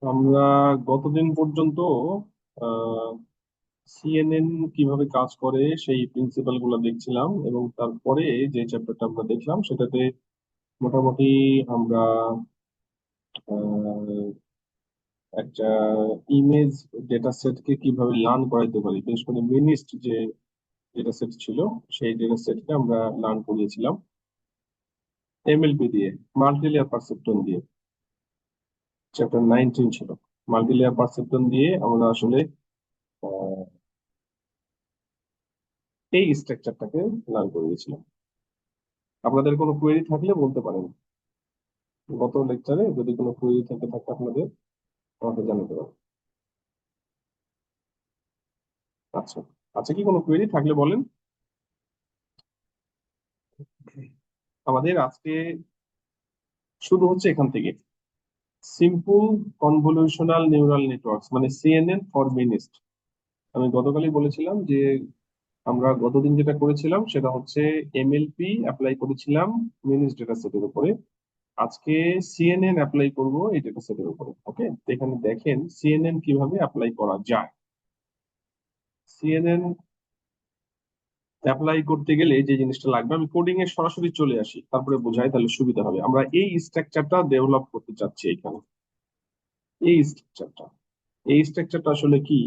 আমরা গতদিন পর্যন্ত সিএনএন কিভাবে কাজ করে সেই প্রিন্সিপাল গুলো দেখছিলাম, এবং তারপরে যে চ্যাপ্টারটা আমরা দেখলাম সেটাতে মোটামুটি আমরা আহ, একটা ইমেজ ডেটা সেটকে কিভাবে লার্ন করাইতে পারি, বিশেষ করে মিনিস্ট যে ডেটা সেট ছিল সেই ডেটা সেটকে আমরা লার্ন করিয়েছিলাম এমএলপি দিয়ে, মাল্টি লেয়ার পারসেপ্ট্রন দিয়ে। চ্যাপ্টার 19 ছিল। মাল্টি লেয়ার পারসেপ্ট্রন দিয়ে আমরা আসলে আহ, এই স্ট্রাকচারটাকে লার্ন করিয়েছিলাম। আপনাদের কোনো কোয়েরি থাকলে বলতে পারেন। গত লেকচারে যদি কোনো কোয়েরি থেকে থাকে আপনাদের, আমাকে জানাতে পারেন। আচ্ছা, আচ্ছা, কি কোনো কোয়েরি থাকলে বলেন। আমাদের আজকে শুরু হচ্ছে এখান থেকে, সিম্পল কনভলিউশনাল নিউরাল নেটওয়ার্কস মানে সিএনএন ফর মিনিস্ট। আমি গতকালই বলেছিলাম যে আমরা গতদিন যেটা করেছিলাম সেটা হচ্ছে এমএলপি অ্যাপ্লাই করেছিলাম মিনিস্ট ডেটা সেটের উপরে। আজকে সিএনএন অ্যাপ্লাই করব এই ডেটা সেটের উপরে। ওকে, এখানে দেখেন সিএনএন কিভাবে অ্যাপ্লাই করা যায়। সিএনএন অ্যাপ্লাই করতে গেলে যে জিনিসটা লাগবে, আমি কোডিং এ সরাসরি চলে আসি তারপরে বোঝাই, তাহলে সুবিধা হবে। আমরা এই স্ট্রাকচারটা ডেভেলপ করতে চাচ্ছি এখানে। এই স্ট্রাকচারটা এই স্ট্রাকচারটা আসলে কি,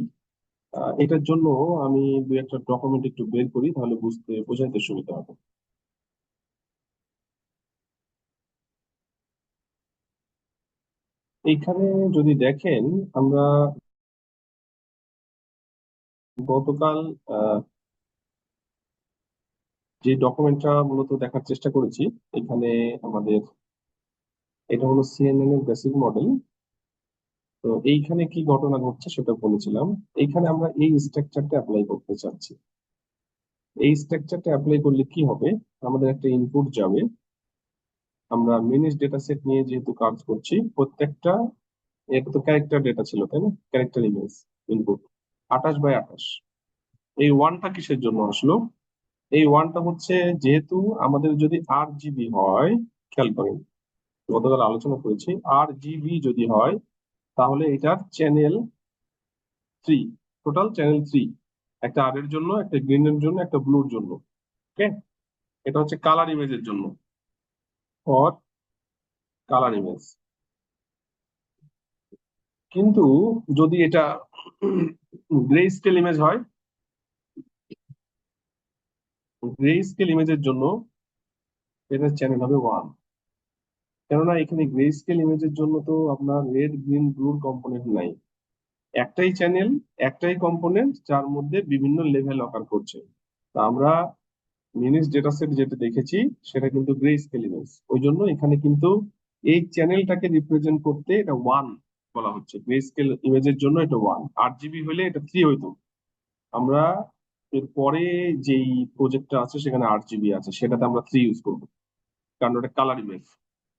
এটার জন্য আমি দুই একটা ডকুমেন্ট একটু বের করি, তাহলে বোঝাইতে সুবিধা হবে। এইখানে যদি দেখেন, আমরা গতকাল আহ, যে ডকুমেন্টটা মূলত দেখার চেষ্টা করেছি, এখানে আমাদের এটা হলো সিএনএন এর বেসিক মডেল। তো এইখানে কি ঘটনা ঘটছে সেটা বলেছিলাম। এইখানে আমরা এই স্ট্রাকচারটা অ্যাপ্লাই করতে চাচ্ছি। এই স্ট্রাকচারটা অ্যাপ্লাই করলে কি হবে, আমাদের একটা ইনপুট যাবে। আমরা মিনিস ডেটা সেট নিয়ে যেহেতু কাজ করছি, প্রত্যেকটা, এটা তো ক্যারেক্টার ডেটা ছিল তাই না, ক্যারেক্টার ইমেজ ইনপুট 28 বাই 28। এই ওয়ানটা কিসের জন্য আসলো? এই ওয়ানটা হচ্ছে, যেহেতু আমাদের যদি 8 জিবি হয়, খেয়াল করেন গতকাল আলোচনা করেছি, 8 জিবি যদি হয় তাহলে এটার চ্যানেল 3, টোটাল চ্যানেল 3, একটা আর এর জন্য, একটা গ্রিনের জন্য, একটা ব্লুর জন্য। ওকে, এটা হচ্ছে কালার ইমেজের জন্য, ফর কালার ইমেজ। কিন্তু যদি এটা গ্রে স্কেল ইমেজ হয়, গ্রে স্কেল ইমেজের জন্য এটার চ্যানেল হবে 1। কেননা এখানে গ্রে স্কেল ইমেজের জন্য তো আপনার রেড গ্রিন ব্লুর কম্পোনেন্ট নাই, একটাই চ্যানেল, একটাই কম্পোনেন্ট যার মধ্যে বিভিন্ন লেভেল অকার করছে। তা আমরা মিনিস ডেটা সেট যেটা দেখেছি সেটা কিন্তু গ্রে স্কেল ইমেজ, ওই জন্য এখানে কিন্তু এই চ্যানেলটাকে রিপ্রেজেন্ট করতে এটা 1 বলা হচ্ছে। গ্রে স্কেল ইমেজের জন্য এটা 1, 8 জিবি হলে এটা 3 হইতো। আমরা এর পরে যেই প্রজেক্টটা আছে সেখানে 8 জিবি আছে, সেটাতে আমরা 3 ইউজ করবো, কারণ ওটা কালার ইমেজ।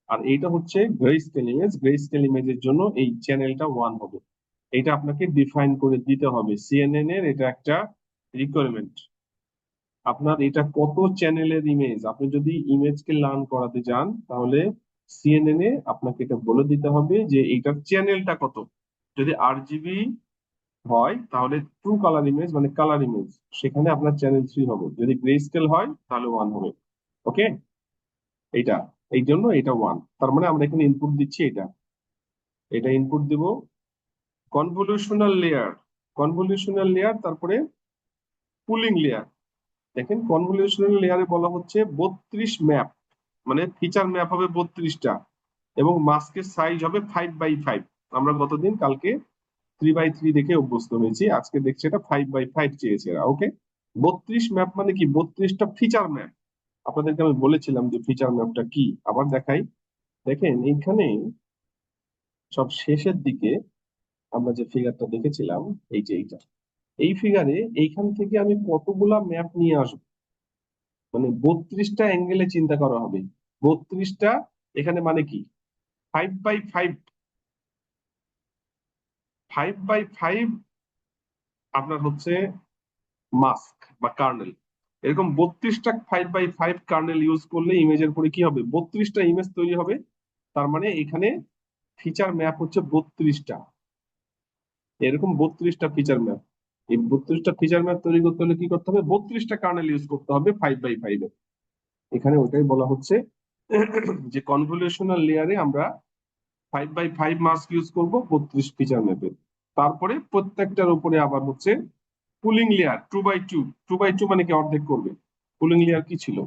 আর এইটা হচ্ছে grey scale image, grey scale ইমেজের জন্য এই চ্যানেলটা 1 হবে। এটা আপনাকে ডিফাইন করে দিতে হবে, সিএনএন এর এটা একটা রিকোয়ারমেন্ট। আপনার এটা কত চ্যানেলের ইমেজ, আপনি যদি ইমেজকে লার্ন করাতে যান তাহলে সিএনএন এ আপনাকে এটা বলে দিতে হবে যে এইটার চ্যানেলটা কত। যদি 8 জিবি হয় তাহলে ট্রু কালার ইমেজ মানে কালার ইমেজ, সেখানে আপনার চ্যানেল 3 হবে। যদি গ্রে স্কেল হয় তাহলে 1 হবে। ওকে, এইটা, এই জন্য এটা 1। তার মানে আমরা এখানে ইনপুট দিচ্ছি এটা, এটা ইনপুট দিব কনভলিউশনাল লেয়ার, কনভলিউশনাল লেয়ার, তারপরে পুলিং লেয়ার। দেখেন কনভলিউশনাল লেয়ারে বলা হচ্ছে 32 ম্যাপ, মানে ফিচার ম্যাপ হবে 32টা, এবং মাস্কের সাইজ হবে 5 বাই 5। আমরা গতদিন কালকে 3 বাই 3 দেখে অভ্যস্ত হয়েছি, আজকে দেখছি এটা 5 বাই 5 চেয়েছে এরা। ওকে, 32 ম্যাপ মানে কি, 32টা ফিচার ম্যাপ। আপনাদেরকে আমি বলেছিলাম যে ফিচার ম্যাপটা কি, আবার দেখাই। দেখেন এইখানে সব শেষের দিকে আমরা যে ফিগারটা দেখেছিলাম, এই যে এইটা, এই ফিগারে এইখান থেকে আমি কতগুলা ম্যাপ নিয়ে আসবো, মানে 32টা অ্যাঙ্গেলে চিন্তা করা হবে। 32টা, এখানে মানে কি, 5 বাই 5, 5 বাই 5 আপনার হচ্ছে মাস্ক বা কার্নেল। এরকম 32টা 5 বাই 5 কার্নেল ইউজ করলে ইমেজের পরে কি হবে, 32টা ইমেজ তৈরি হবে। তার মানে এখানে ফিচার ম্যাপ হচ্ছে 32টা, এরকম 32টা ফিচার ম্যাপ। এই 32টা ফিচার ম্যাপ তৈরি করতে হলে কি করতে হবে, 32টা কার্নেল ইউজ করতে হবে 5x5 এ। এখানে ওটাই বলা হচ্ছে যে কনভলিউশনাল লেয়ারে আমরা 5x5 মাস্ক ইউজ করব 32 ফিচার ম্যাপের। তারপরে প্রত্যেকটার উপরে আবার হচ্ছে পুলিং লেয়ার 2x2, 2x2 মানে কি অর্ধেক করবে। পুলিং লেয়ার কি ছিল,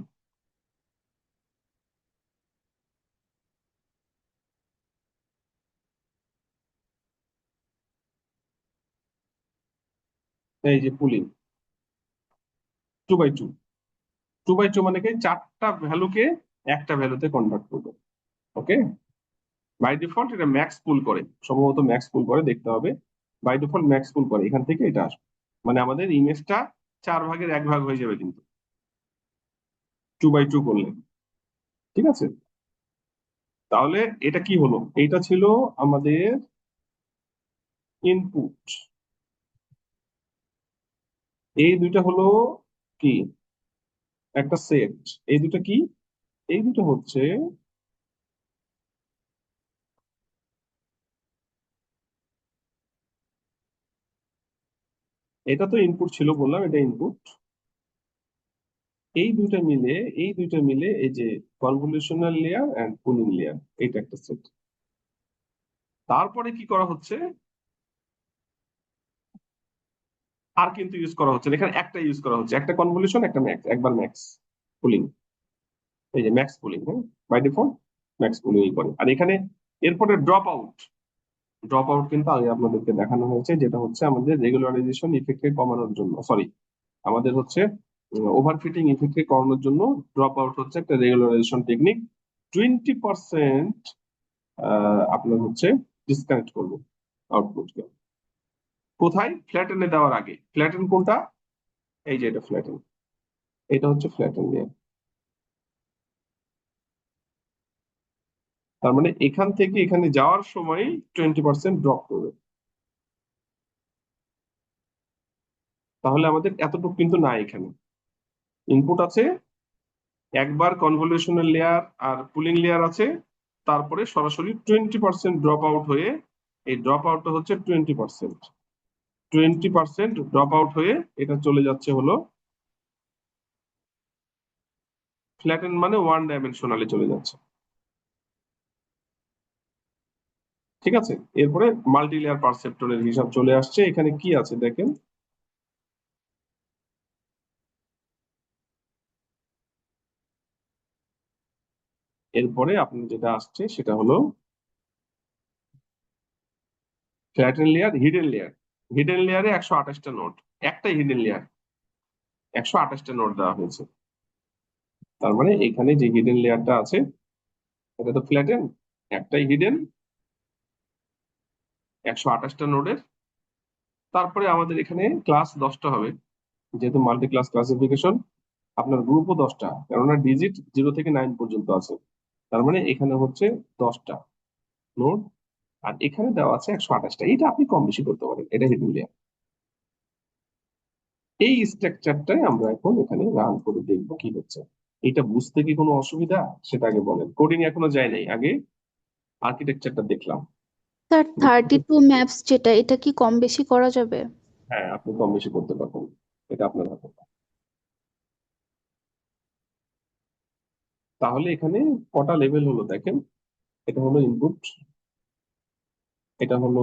এই যে পুলিং 2x2, 2x2 মানে কি চারটা ভ্যালুকে একটা ভ্যালুতে কনভার্ট করবে। ওকে, বাই ডিফল্ট এটা ম্যাক্স পুল করে, সম্ভবত ম্যাক্স পুল করে, দেখতে হবে। বাই ডিফল্ট ম্যাক্স পুল করে, এখান থেকে এটা আসবে, মানে আমাদের ইমেজটা 4 ভাগের 1 ভাগ হয়ে যাবে কিন্তু 2x2 করলে। ঠিক আছে, তাহলে এটা কি হলো, এইটা ছিল আমাদের ইনপুট। এই দুইটা হলো কি, একটা সেট। এই দুটো কি, এই দুটো হচ্ছে, এটা তো ইনপুট ছিল বললাম, এটা ইনপুট। এই দুইটা মিলে, এই দুইটা মিলে এই যে কনভলিউশনাল লেয়ার এন্ড পুলিং লেয়ার, এটা একটা সেট। তারপরে কি করা হচ্ছে, আর কিন্তু ইউজ করা হচ্ছে না, এখানে একটা ইউজ করা হচ্ছে, একটা কনভলিউশন একটা ম্যাক্স, একবার ম্যাক্স পুলিং। এই যে ম্যাক্স পুলিং, হ্যাঁ, বাই ডিফল্ট ম্যাক্স পুলিং করে। আর এখানে এরপরে ড্রপ আউট, ড্রপ আউট কিন্তু আগে আপনাদেরকে দেখানো হয়েছে, যেটা হচ্ছে আমাদের রেগুলারাইজেশন ইফেক্টকে কমানোর জন্য, সরি, আমাদের হচ্ছে ওভারফিটিং ইফেক্টকে কমানোর জন্য ড্রপ আউট হচ্ছে একটা রেগুলারাইজেশন টেকনিক। 20% আপনার হচ্ছে ডিসকানেক্ট করবো আউটপুটকে। কোথায়, ফ্ল্যাটেনে দেওয়ার আগে। ফ্ল্যাটেন কোনটা, এই যে এটা ফ্ল্যাটেন, এটা হচ্ছে ফ্ল্যাটেন লেয়ার। তার মানে এখান থেকে এখানে যাওয়ার সময় 20% ড্রপ করবে। তাহলে আমাদের এতটুকু কিন্তু না, এখানে ইনপুট আছে, একবার কনভলিউশনাল লেয়ার আর পুলিং লেয়ার আছে, তারপরে সরাসরি 20% ড্রপ আউট হয়ে, এই ড্রপ আউটটা হচ্ছে 20%, 20% ড্রপ আউট হয়ে এটা চলে যাচ্ছে হলো ফ্ল্যাটেন, মানে 1 ডাইমেনশনালে চলে যাচ্ছে। ঠিক আছে, এরপরে মাল্টি লেয়ার পারসেপ্টরের হিসাব চলে আসছে। এখানে কি আছে দেখেন, এরপরে আপনি যেটা আসছে সেটা হলো flatten layer, hidden layer. Hidden লেয়ারে 128টা নোড, একটাই হিডেন লেয়ার, 128টা নোড দেওয়া হয়েছে। তার মানে এখানে যে হিডেন লেয়ারটা আছে, এটা তো ফ্ল্যাটেন, একটাই হিডেন, 128টা নোডের। তারপরে আমাদের এখানে ক্লাস 10টা হবে, যেহেতু মাল্টি ক্লাস ক্লাসিফিকেশন। আপনার গ্রুপও 10টা, কেননা ডিজিট 0 থেকে 9 পর্যন্ত আছে। তার মানে এখানে হচ্ছে 10টা নোড, আর এখানে দেওয়া আছে 128টা। এটা আপনি কম বেশি করতে পারেন, এটা হিডেন লেয়ার। এই স্ট্রাকচারটাই আমরা এখন এখানে রান করে দেখবো কি হচ্ছে। এটা বুঝতে কি কোনো অসুবিধা, সেটা আগে বলেন। কোডিং এখনো যায় নাই, আগে আর্কিটেকচারটা দেখলাম। স্যার 32 ম্যাপস যেটা, এটা কি কম বেশি করা যাবে? হ্যাঁ, আপনি কম বেশি করতে পারবেন, এটা আপনার হাতে। তাহলে এখানে কটা লেভেল হলো দেখেন, এটা হলো ইনপুট, এটা হলো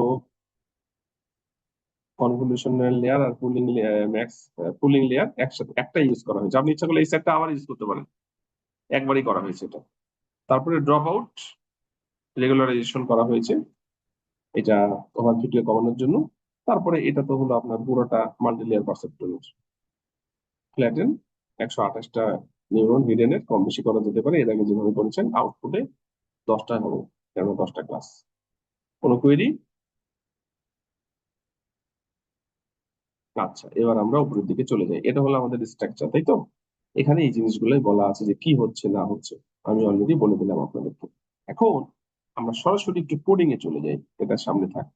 কনভলিউশনাল লেয়ার আর পুলিং ম্যাক্স পুলিং লেয়ার একসাথে একটা ইউজ করা হয়েছে। আপনি ইচ্ছা করলে এই সেটটা আবার ইউজ করতে পারেন, একবারই করা হয়েছে এটা। তারপরে ড্রপ আউট রেগুলারাইজেশন করা হয়েছে, এটা ওভারফিটকে কমানোর জন্য। তারপরে এটা তো হলো আপনার পুরোটা মাল্টি লেয়ার পারসেপ্ট্রনের ফ্ল্যাটেন, 128টা নিউরন হিডেনের কম বেশি করা যেতে পারে, এর আগে যেভাবে করেছেন। আউটপুটে 10টা হবে, কেন 10টা ক্লাস। কোনো কোয়েরি? আচ্ছা, এবার আমরা উপরের দিকে চলে যাই। এটা হলো আমাদের স্ট্রাকচার, তাই তো? এখানে এই জিনিসগুলোই বলা আছে যে কি হচ্ছে না হচ্ছে, আমি অলরেডি বলে দিলাম আপনাদেরকে। এখন আমরা সরাসরি একটু কোডিং এ চলে যাই, এটা সামনে থাক।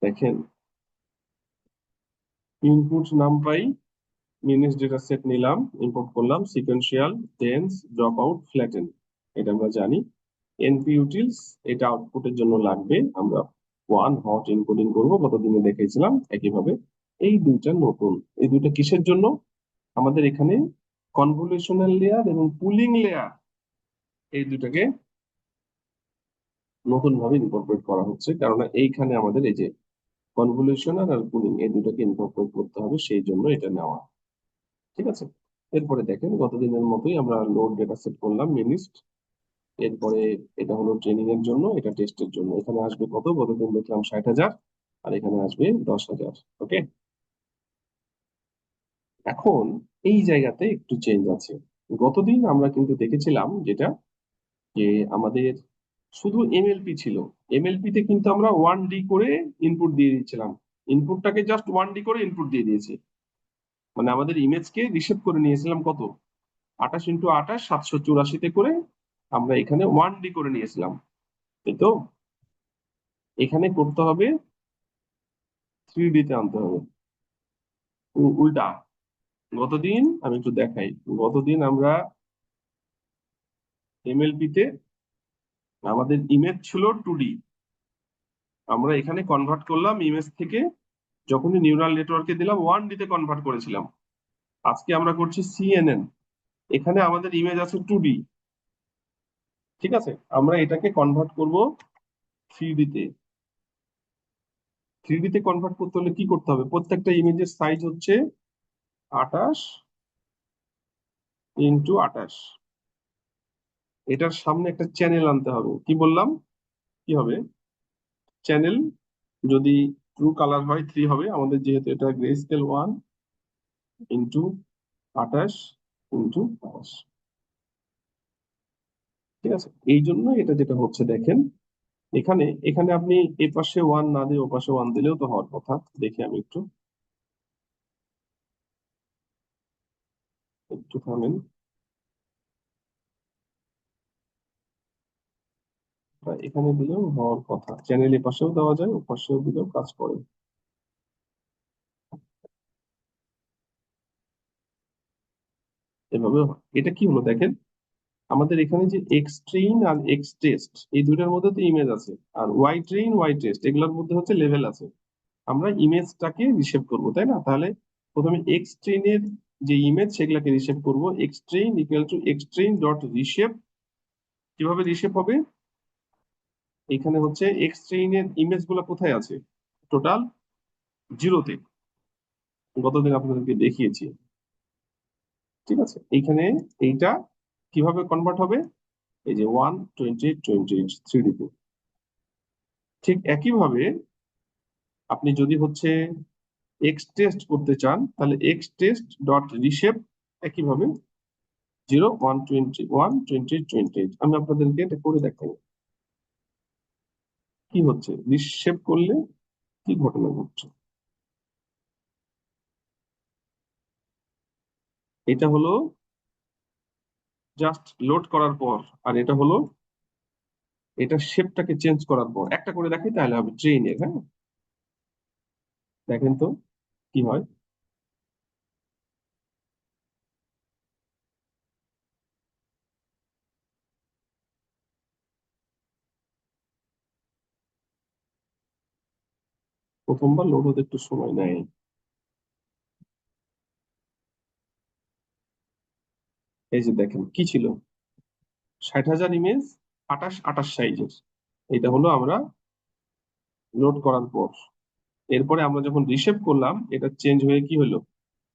দেখেন input NumPy MNIST dataset নিলাম, ইম্পোর্ট করলাম, sequential, dense, dropout, flatten, এটা আমরা জানি। এনপি ইউটিলস এটা আউটপুটের জন্য লাগবে, আমরা ওয়ান হট এনকোডিং করবো, গতদিনে দেখিয়েছিলাম একইভাবে। এই দুইটা নতুন, এই দুইটা কিসের জন্য? আমাদের এখানে কনভলিউশনাল লেয়ার এবং পুলিং লেয়ার, এই দুটাকে নতুন ভাবে ইনকর্পোরেট করা হচ্ছে, কারণ এইখানে আমাদের এই যে কনভলিউশনাল আর পুলিং এই দুটাকে ইনকর্পোরেট করতে হবে, সেই জন্য এটা নেওয়া। ঠিক আছে, এরপরে দেখেন গতদিনের মতোই আমরা লোড ডেটা সেট করলাম মিনিস্ট। এরপরে এটা হলো ট্রেনিং এর জন্য, এটা টেস্টের জন্য। এখানে আসবে কত? গতদিন দেখলাম 60,000, আর এখানে আসবে 10,000। ওকে, এখন এই জায়গাতে একটু চেঞ্জ আছে। গতদিন আমরা কিন্তু দেখেছিলাম যেটা, যে আমাদের শুধু এমএলপি ছিল। এমএলপি তে কিন্তু আমরা 1D করে ইনপুট দিয়ে দিচ্ছিলাম, ইনপুটটাকে জাস্ট 1D করে ইনপুট দিয়ে দিয়েছি, মানে আমাদের ইমেজকে রিসেভ করে নিয়েছিলাম কত? 28x28 784 করে আমরা এখানে 1D করে নিয়েছিলাম, তাই তো? এখানে করতে হবে 3D তে আনতে হবে, উল্টা। গতদিন আমি একটু দেখাই, গতদিন আমরা এমএলপি তে আমাদের ইমেজ ছিল 2D, আমরা এখানে কনভার্ট করলাম ইমেজ থেকে, যখনই নিউরাল নেটওয়ার্কে দিলাম 1D তে কনভার্ট করেছিলাম। আজকে আমরা করছি সিএনএন, এখানে আমাদের ইমেজ আছে 2D। ঠিক আছে, আমরা এটাকে কনভার্ট করব 3D তে। 3D তে কনভার্ট করতে হলে কি করতে হবে? প্রত্যেকটা ইমেজের সাইজ হচ্ছে 28x28, এটার সামনে একটা চ্যানেল আনতে হবে। কি বললাম? কি হবে চ্যানেল? যদি ট্রু কালার হয় 3 হবে আমাদের, যেহেতু এটা গ্রে স্কেল 1x28x28। ঠিক আছে, এই জন্য এটা যেটা হচ্ছে দেখেন, এখানে এখানে আপনি এ পাশে 1 না দিয়ে ও পাশে 1 দিলেও তো হওয়ার কথা। দেখি আমি একটু, একটু থামেন। এখানে দিলেও হওয়ার কথা, চ্যানেল এ পাশেও দেওয়া যায়, ও পাশেও দিলেও কাজ করে। এভাবে হয়। এটা কি হলো দেখেন, আমাদের এখানে যে এক্স ট্রেইন আর এক্স টেস্ট এই দুইটার মধ্যে তো ইমেজ আছে, আর ওয়াই ট্রেইন ওয়াই টেস্ট এগুলোর মধ্যে হচ্ছে লেভেল আছে। আমরা ইমেজটাকে রিসেভ করবো, তাই না? তাহলে প্রথমে এক্স ট্রেইনের যে ইমেজ সেগুলোকে রিসেভ করব, x train equal to x train dot reshape. কিভাবে রিসেভ হবে? এখানে হচ্ছে এক্স ট্রেইনের ইমেজ গুলো কোথায় আছে? টোটাল 0-তে, গতদিন আপনাদেরকে দেখিয়েছি। ঠিক আছে, এইখানে এইটা কিভাবে কনভার্ট হবে? এই যে 1 20 20 3D তে। ঠিক একইভাবে আপনি যদি হচ্ছে এক্স টেস্ট করতে চান, তাহলে এক্স টেস্ট ডট রিসেভ একইভাবে 0 1 20 1 20 20। আমি আপনাদেরকে এটা করে দেখাবো কি হচ্ছে, রিসেভ করলে কি ঘটনা ঘটছে। এটা হলো জাস্ট লোড করার পর, আর এটা হলো এটা শেপটাকে চেঞ্জ করার পর। একটা করে দেখাই তাহলে হবে ট্রেনের। হ্যাঁ, দেখেন তো কি হয়। প্রথমবার লোড হতে একটু সময় নেয়। এই যে দেখেন কি ছিল, 60,000 ইমেজ 28x28 সাইজের, এটা হলো আমরা লোড করার পর। এরপরে আমরা যখন রিসেভ করলাম, এটা চেঞ্জ হয়ে কি হলো,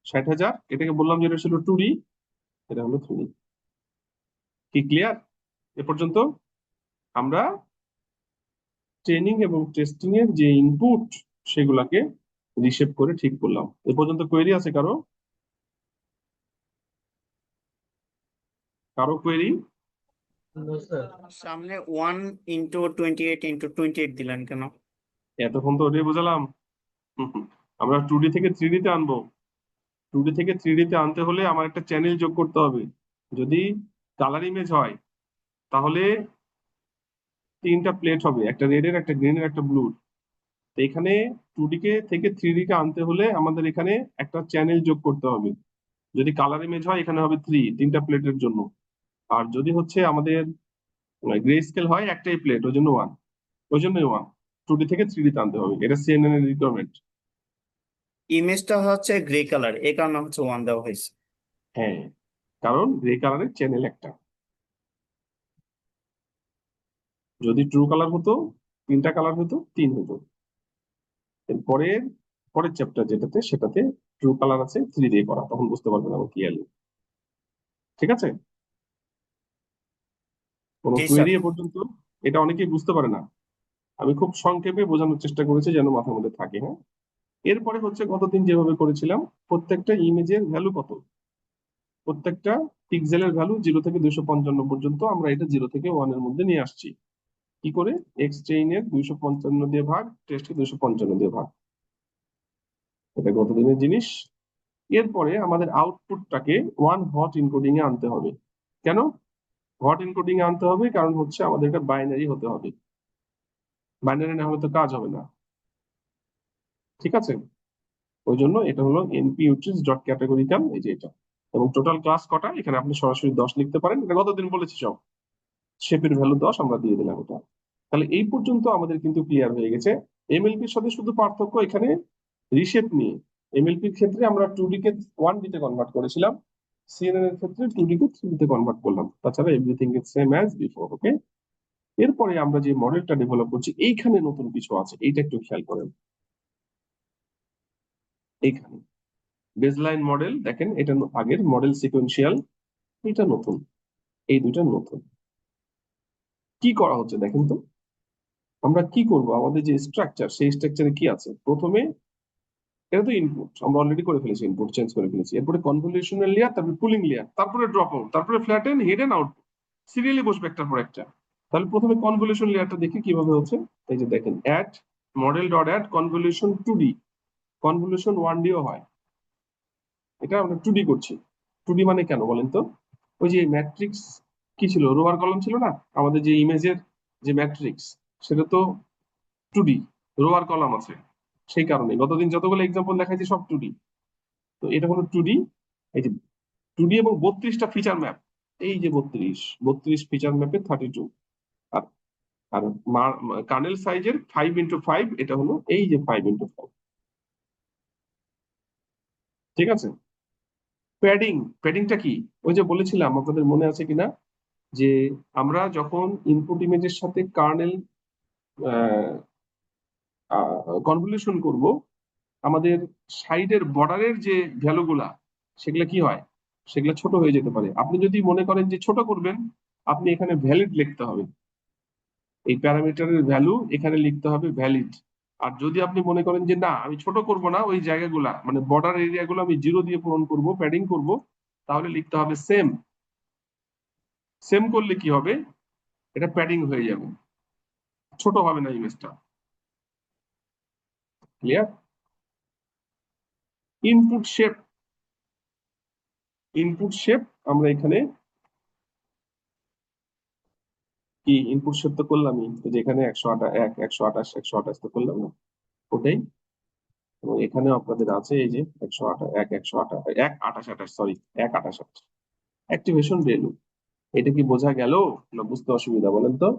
60,000, এটাকে বললাম যে এটা ছিল 2D, এটা হলো 3D। কি ক্লিয়ার এ পর্যন্ত? আমরা ট্রেনিং এবং টেস্টিং এর যে ইনপুট সেগুলাকে রিসেভ করে ঠিক করলাম। এ পর্যন্ত কোয়েরি আছে কারো? কারো কোয়েরি? সামনে 1 × 28 × 28 দিলেন কেন? এতক্ষণ তো ওটাই বোঝালাম। আমরা 2D থেকে 3D তে আনবো। 2D থেকে 3D তে আনতে হলে আমার একটা চ্যানেল যোগ করতে হবে। যদি কালার ইমেজ হয় তাহলে 3টা প্লেট হবে, একটা রেড এর, একটা গ্রিন এর, একটা ব্লুর। তো এখানে 2D কে থেকে 3D কে আনতে হলে আমাদের এখানে একটা চ্যানেল যোগ করতে হবে। যদি কালার ইমেজ হয় এখানে হবে 3, তিনটা প্লেটের জন্য। আর যদি হচ্ছে আমাদের গ্রে স্কেল হয় একটাই প্লেট, ওই জন্য 1, ওই জন্যই 1। 2D থেকে 3D তে আনতে হবে, এটা সিএনএন এর রিকোয়ারমেন্ট। ইমেজটা হচ্ছে গ্রে কালার, এই কারণে হচ্ছে 1 দেওয়া হয়েছে। হ্যাঁ, কারণ গ্রে কালারের চ্যানেল একটা। যদি ট্রু কালার হতো, তিনটা কালার হতো, 3 হতো। এরপরের পরের চ্যাপ্টার যেটাতে, সেটাতে ট্রু কালার আছে 3 দিয়ে করা, তখন বুঝতে পারবেন আবার ক্লিয়ারলি। ঠিক আছে? কোনো জি স্যার। কোয়েরি এ পর্যন্ত? এটা অনেকেই বুঝতে পারে না, আমি খুব সংক্ষেপে বোঝানোর চেষ্টা করেছি যেন মাথার মধ্যে থাকে। হ্যাঁ, এরপরে হচ্ছে গতদিন যেভাবে করেছিলাম, প্রত্যেকটা ইমেজের ভ্যালু কত, প্রত্যেকটা পিক্সেলের ভ্যালু 0 থেকে 255 পর্যন্ত, আমরা এটা 0 থেকে 1 এর মধ্যে নিয়ে আসছি। কি করে? এক্স চেইনের 255 দিয়ে ভাগ, টেস্টকে 255 দিয়ে ভাগ। এটা গতদিনের জিনিস। এরপরে আমাদের আউটপুটটাকে 1 হট এনকোডিং এ আনতে হবে। কেন হট এনকোডিং এ আনতে হবে? কারণ হচ্ছে আমাদের এটা বাইনারি হতে হবে, বাইনারি না হলে তো কাজ হবে না। ঠিক আছে? ওই জন্য এটা হলো এনপি ইউটিলিটিস ডট ক্যাটাগরিক্যাল, এই যে এটা। এবং টোটাল ক্লাস কটা, এখানে আপনি সরাসরি 10 লিখতে পারেন, এটা গতদিন বলেছি সব। শেপের ভ্যালু 10 আমরা দিয়ে দিলাম এটা। তাহলে এই পর্যন্ত আমাদের কিন্তু ক্লিয়ার হয়ে গেছে। এমএলপির সাথে শুধু পার্থক্য এখানে রিশেপ নিয়ে। এমএলপির ক্ষেত্রে আমরা 2D কে 1D তে কনভার্ট করেছিলাম, সিএনএন এর ক্ষেত্রে 2D কে 3D তে কনভার্ট করলাম। তাছাড়া everything is same as before. Okay, এরপরে আমরা যে মডেলটা ডেভেলপ করছি, এইখানে নতুন কিছু আছে, এইটা একটু খেয়াল করেন। এইখানে বেসলাইন মডেল দেখেন, এটা আগের মডেল সিকোয়েন্সিয়াল, এটা নতুন, এই দুইটা নতুন। কি করা হচ্ছে দেখেন তো, আমরা কি করব, আমাদের যে স্ট্রাকচার, সেই স্ট্রাকচারে কি আছে? প্রথমে এটা তো ইনপুট, আমরা অলরেডি করে ফেলেছি, ইনপুট চেঞ্জ করে ফেলেছি। এরপরে কনভলিউশনাল লেয়ার, তারপরে পুলিং লেয়ার, তারপরে ড্রপ আউট, তারপরে ফ্ল্যাটেন, হিডেন, আউটপুট, সিরিয়ালি বসবে একটার পর একটা। তাহলে প্রথমে কনভলিউশন লেয়ারটা দেখি কিভাবে হচ্ছে। এই যে দেখেন, add model dot add convolution 2D, convolution 1Dও হয়, এটা আমরা 2D করছি। 2D মানে কেন বলেন তো? ওই যে ম্যাট্রিক্স কি ছিল, রোয়ার কলাম ছিল না আমাদের যে ইমেজের যে ম্যাট্রিক্স, সেটা তো 2D, রোয়ার কলাম আছে। সেই কারণে গতদিন যতগুলো এক্সাম্পল দেখাইছি সব 2D। তো এটা হলো 2D। এই যে 2D এবং 32টা ফিচার ম্যাপ, এই যে 32 ফিচার ম্যাপে 32। আর আর কার্নেল সাইজের 5x5, এটা হলো এই যে 5x5। ঠিক আছে? প্যাডিং, প্যাডিংটা কি? ওই যে বলেছিলাম, আপনাদের মনে আছে কিনা, যে আমরা যখন ইনপুট ইমেজের সাথে কার্নেল কনভলিউশন করব, আমাদের সাইডের বর্ডারের যে ভ্যালুগুলা, সেগুলা কি হয়, সেগুলা ছোট হয়ে যেতে পারে। আপনি যদি মনে করেন যে ছোট করবেন, আপনি এখানে ভ্যালিড লিখতে হবে, এই প্যারামিটারের ভ্যালু এখানে লিখতে হবে ভ্যালিড। আর যদি আপনি মনে করেন যে না, আমি ছোট করব না, ওই জায়গাগুলা মানে বর্ডার এরিয়াগুলো আমি 0 দিয়ে পূরণ করব, প্যাডিং করব, তাহলে লিখতে হবে সেম। সেম করলে কি হবে, এটা প্যাডিং হয়ে যাবে, ছোট হবে না ইমেজটা। Clear? Input shape, input shape আমরা এখানে কি ইনপুট শেপ তো করলামই, যে এখানে 101, 128, 128 তো করলাম না, ওটাই। এবং এখানেও আপনাদের আছে এই যে 128, সরি 128 অ্যাক্টিভেশন ভ্যালু। এটা কি বোঝা গেল না বুঝতে অসুবিধা বলেন তো?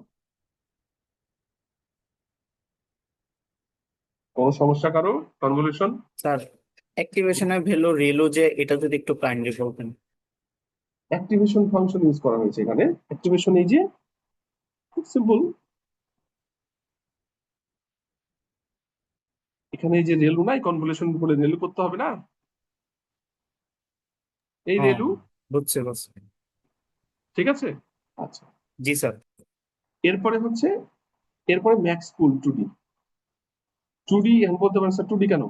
কোন সমস্যা কারো? কনভলিউশন স্যার, অ্যাক্টিভেশনের ভ্যালু রেলো যে, এটা যদি একটু কাইন্ডলি বলতেন। অ্যাক্টিভেশন ফাংশন ইউজ করা হয়েছে এখানে। অ্যাক্টিভেশন এই যে, খুব সিম্পল, এখানে এই যে রেলু নাই, কনভলিউশন বলে রেলু করতে হবে না, এই হ্যাঁ, রেলু। বুঝছে বুঝছে। ঠিক আছে? আচ্ছা, জি স্যার। এরপরে হচ্ছে, এরপরে ম্যাক্স পুল 2D। 2D এখন বলতে পারেন স্যার 2D কেন?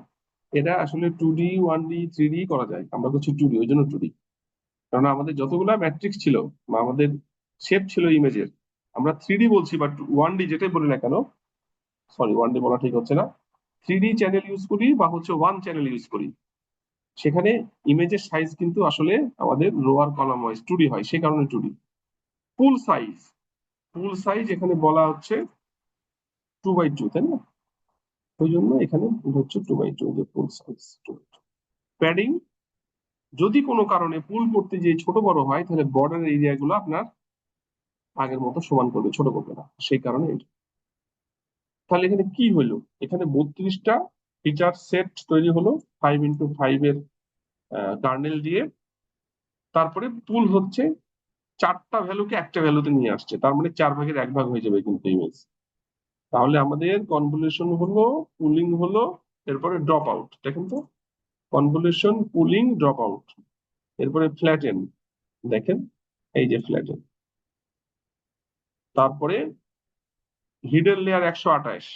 এটা আসলে 2D 1D 3D করা যায়, আমরা করছি 2D, ওই জন্য 2D। কারণ আমাদের যতগুলা ম্যাট্রিক্স ছিল বা আমাদের শেপ ছিল ইমেজের, আমরা 3D বলছি, বাট 1D যেটাই বলি না কেন, সরি 1D বলা ঠিক হচ্ছে না, 3D চ্যানেল ইউজ করি বা হচ্ছে 1 চ্যানেল ইউজ করি, সেখানে ইমেজের সাইজ কিন্তু আসলে আমাদের লোয়ার কলাম ওয়াইজ 2D হয়, সেই কারণে 2D। ফুল সাইজ, ফুল সাইজ এখানে বলা হচ্ছে 2x2, তাই না? ওই জন্য এখানে পুল হচ্ছে 2/2, যে পুল সাইজ 2/2। প্যাডিং যদি কোনো কারণে পুল করতে গিয়ে ছোট বড় হয়, তাহলে বর্ডার এরিয়া গুলো আপনার আগের মতো সমান করবে, ছোট করবে না, সেই কারণে এটা। তাহলে এখানে কি হলো, এখানে 32টা ফিচার সেট তৈরি হলো 5x5 এর কার্নেল দিয়ে। তারপরে পুল হচ্ছে 4টা ভ্যালুকে একটা ভ্যালুতে নিয়ে আসছে, তার মানে 4/1 হয়ে যাবে কিন্তু ইমেজ। তাহলে আমাদের কনভলিউশন হলো, পুলিং হলো, এরপরে ড্রপ আউট। দেখেন তো, কনভলিউশন, পুলিং, ড্রপ আউট, এরপরে ফ্ল্যাটেন। দেখেন, এই যে ফ্ল্যাটেন। তারপরে হিডেন লেয়ার 128,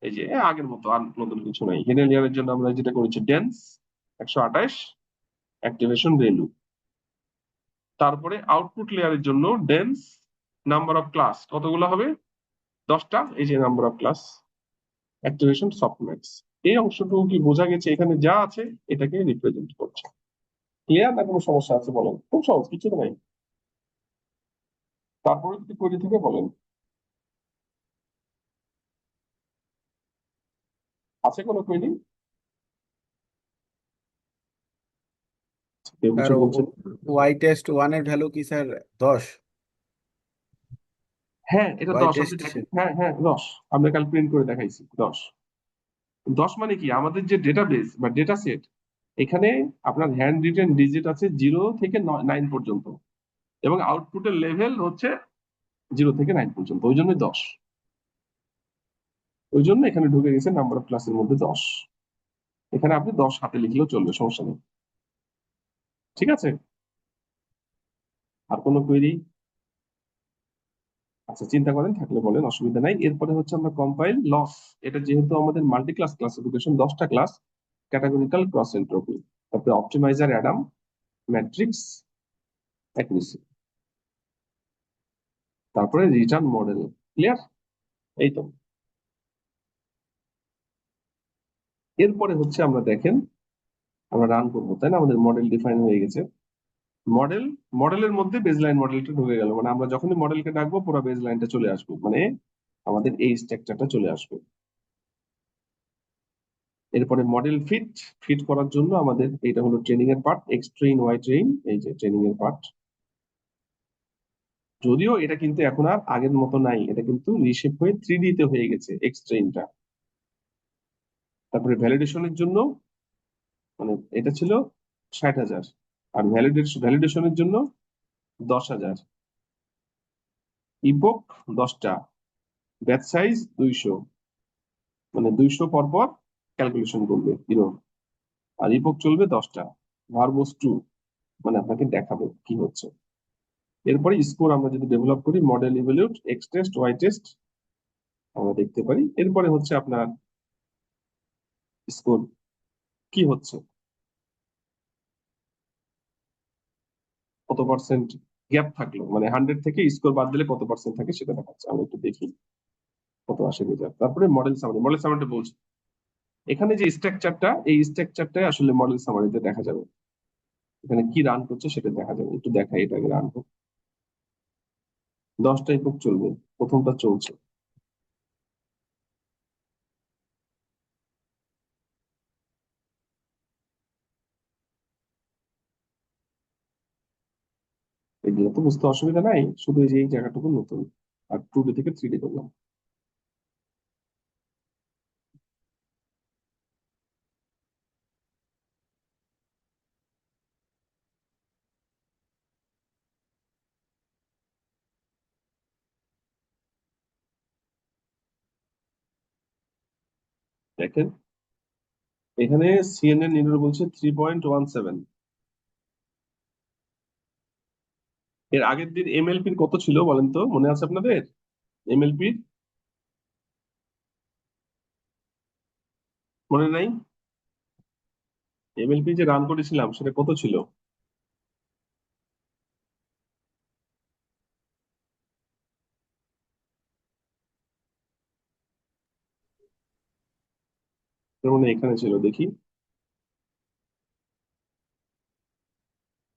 এই যে আগের মতো, আর নতুন কিছু নাই। হিডেন লেয়ারের জন্য আমরা যেটা করেছি ডেন্স 128, অ্যাক্টিভেশন ভ্যালু। তারপরে আউটপুট লেয়ারের জন্য ডেন্স, নাম্বার অফ ক্লাস কতগুলো হবে, 10টা, এই যে number of class, activation Softmax. এই অংশটুকু কি বোঝা গেছে? এখানে যা আছে এটাকে রিপ্রেজেন্ট করছে। ক্লিয়ার না কোনো সমস্যা আছে বলেন? খুব সহজ, কিছু তো নাই। তারপরে যদি কোয়েরি থেকে বলেন, আছে কোনো কোয়েরি? কেউ স্যার কিছু বলছেন? ওয়াই টেস্ট 1 এর ভ্যালু কি স্যার 10? হ্যাঁ, এটা ওয়াই 10, আপনি টেস্ট দেখেন। হ্যাঁ হ্যাঁ, 10, আমরা কাল প্রিন্ট করে দেখাইছি 10। 10 মানে কি, আমাদের যে ডেটাবেস বা ডেটা সেট, এখানে আপনার হ্যান্ড রিটেন ডিজিট আছে 0 থেকে 9 পর্যন্ত, এবং আউটপুটের লেভেল হচ্ছে 0 থেকে 9 পর্যন্ত, ওই জন্য 10। ওই জন্য এখানে ঢুকে গেছে নাম্বার অফ ক্লাসের মধ্যে 10। এখানে আপনি 10 হাতে লিখলেও চলবে, সমস্যা নেই। ঠিক আছে? আর কোনো কোয়েরি? আচ্ছা, চিন্তা করেন, থাকলে বলেন, অসুবিধা নাই। এরপরে হচ্ছে আমরা কম্পাইল লস। এটা যেহেতু আমাদের মাল্টি ক্লাস ক্লাসিফিকেশন, 10টা ক্লাস, ক্যাটাগরিক্যাল, ক্রস এন্ট্রপি, তারপরে অপটিমাইজার, অ্যাডাম, ম্যাট্রিক্স, অ্যাকুরেসি, তারপরে রিটার্ন মডেল। ক্লিয়ার? এই তো। এরপরে হচ্ছে আমরা দেখেন, আমরা রান করবো, তাই না? আমাদের মডেল ডিফাইন হয়ে গেছে। মডেল, মডেলের মধ্যে বেজলাইন মডেলটা ঢুকে গেল, মানে আমরা যখনই মডেলকে ডাকবো পুরো বেজলাইনটা চলে আসবে, মানে আমাদের এই স্ট্রাকচারটা চলে আসবে। এরপরে মডেল ফিট, ফিট করার জন্য আমাদের এটা হলো ট্রেনিং এর part, X train, Y train, এই যে ট্রেনিং এর পার্ট। যদিও এটা কিন্তু এখন আর আগের মতো নাই, এটা কিন্তু রিশেপ হয়ে 3D তে হয়ে গেছে এক্স ট্রেইনটা। তারপরে ভ্যালিডেশনের জন্য, মানে এটা ছিল 60,000, আর ভ্যালিডেশনের জন্য 10,000, ইপক 10টা, ব্যাচ সাইজ 200, মানে 200 পর পর ক্যালকুলেশন করবে হিরো, আর ইপক চলবে 10টা, ভার্বোস 2, মানে আপনাকে দেখাবে কি হচ্ছে। এরপরে স্কোর আমরা যদি ডেভেলপ করি, model evaluate, X test, Y test আমরা দেখতে পারি। এরপরে হচ্ছে আপনার স্কোর কি হচ্ছে, কত পার্সেন্ট গ্যাপ থাকলো, মানে 100 থেকে স্কোর বাদ দিলে কত পার্সেন্ট থাকে সেটা দেখাচ্ছে। আমরা একটু দেখি কত আসে রেজাল্ট। তারপরে মডেল সামারি, মডেল সামারিটা বলছি, এখানে যে স্ট্রাকচারটা, এই স্ট্রাকচারটাই আসলে মডেল সামারিতে দেখা যাবে। এখানে কি রান করছে সেটা দেখা যাবে, একটু দেখাই এটাকে রান করতে। 10টা একক চলবে, প্রথমটা চলছে। এগুলো তো বুঝতে অসুবিধা নাই, শুধু এই যে এই জায়গাটুকু নতুন, আর 2D থেকে 3D করলাম। দেখেন, এখানে সিএনএন নির্ভর বলছে 3.17। এর আগের দিন এমএলপির কত ছিল বলেন তো, মনে আছে আপনাদের? এমএলপির মনে নাই? এমএলপি যে রান করেছিলাম সেটা কত ছিল? তার মানে এখানে ছিল, দেখি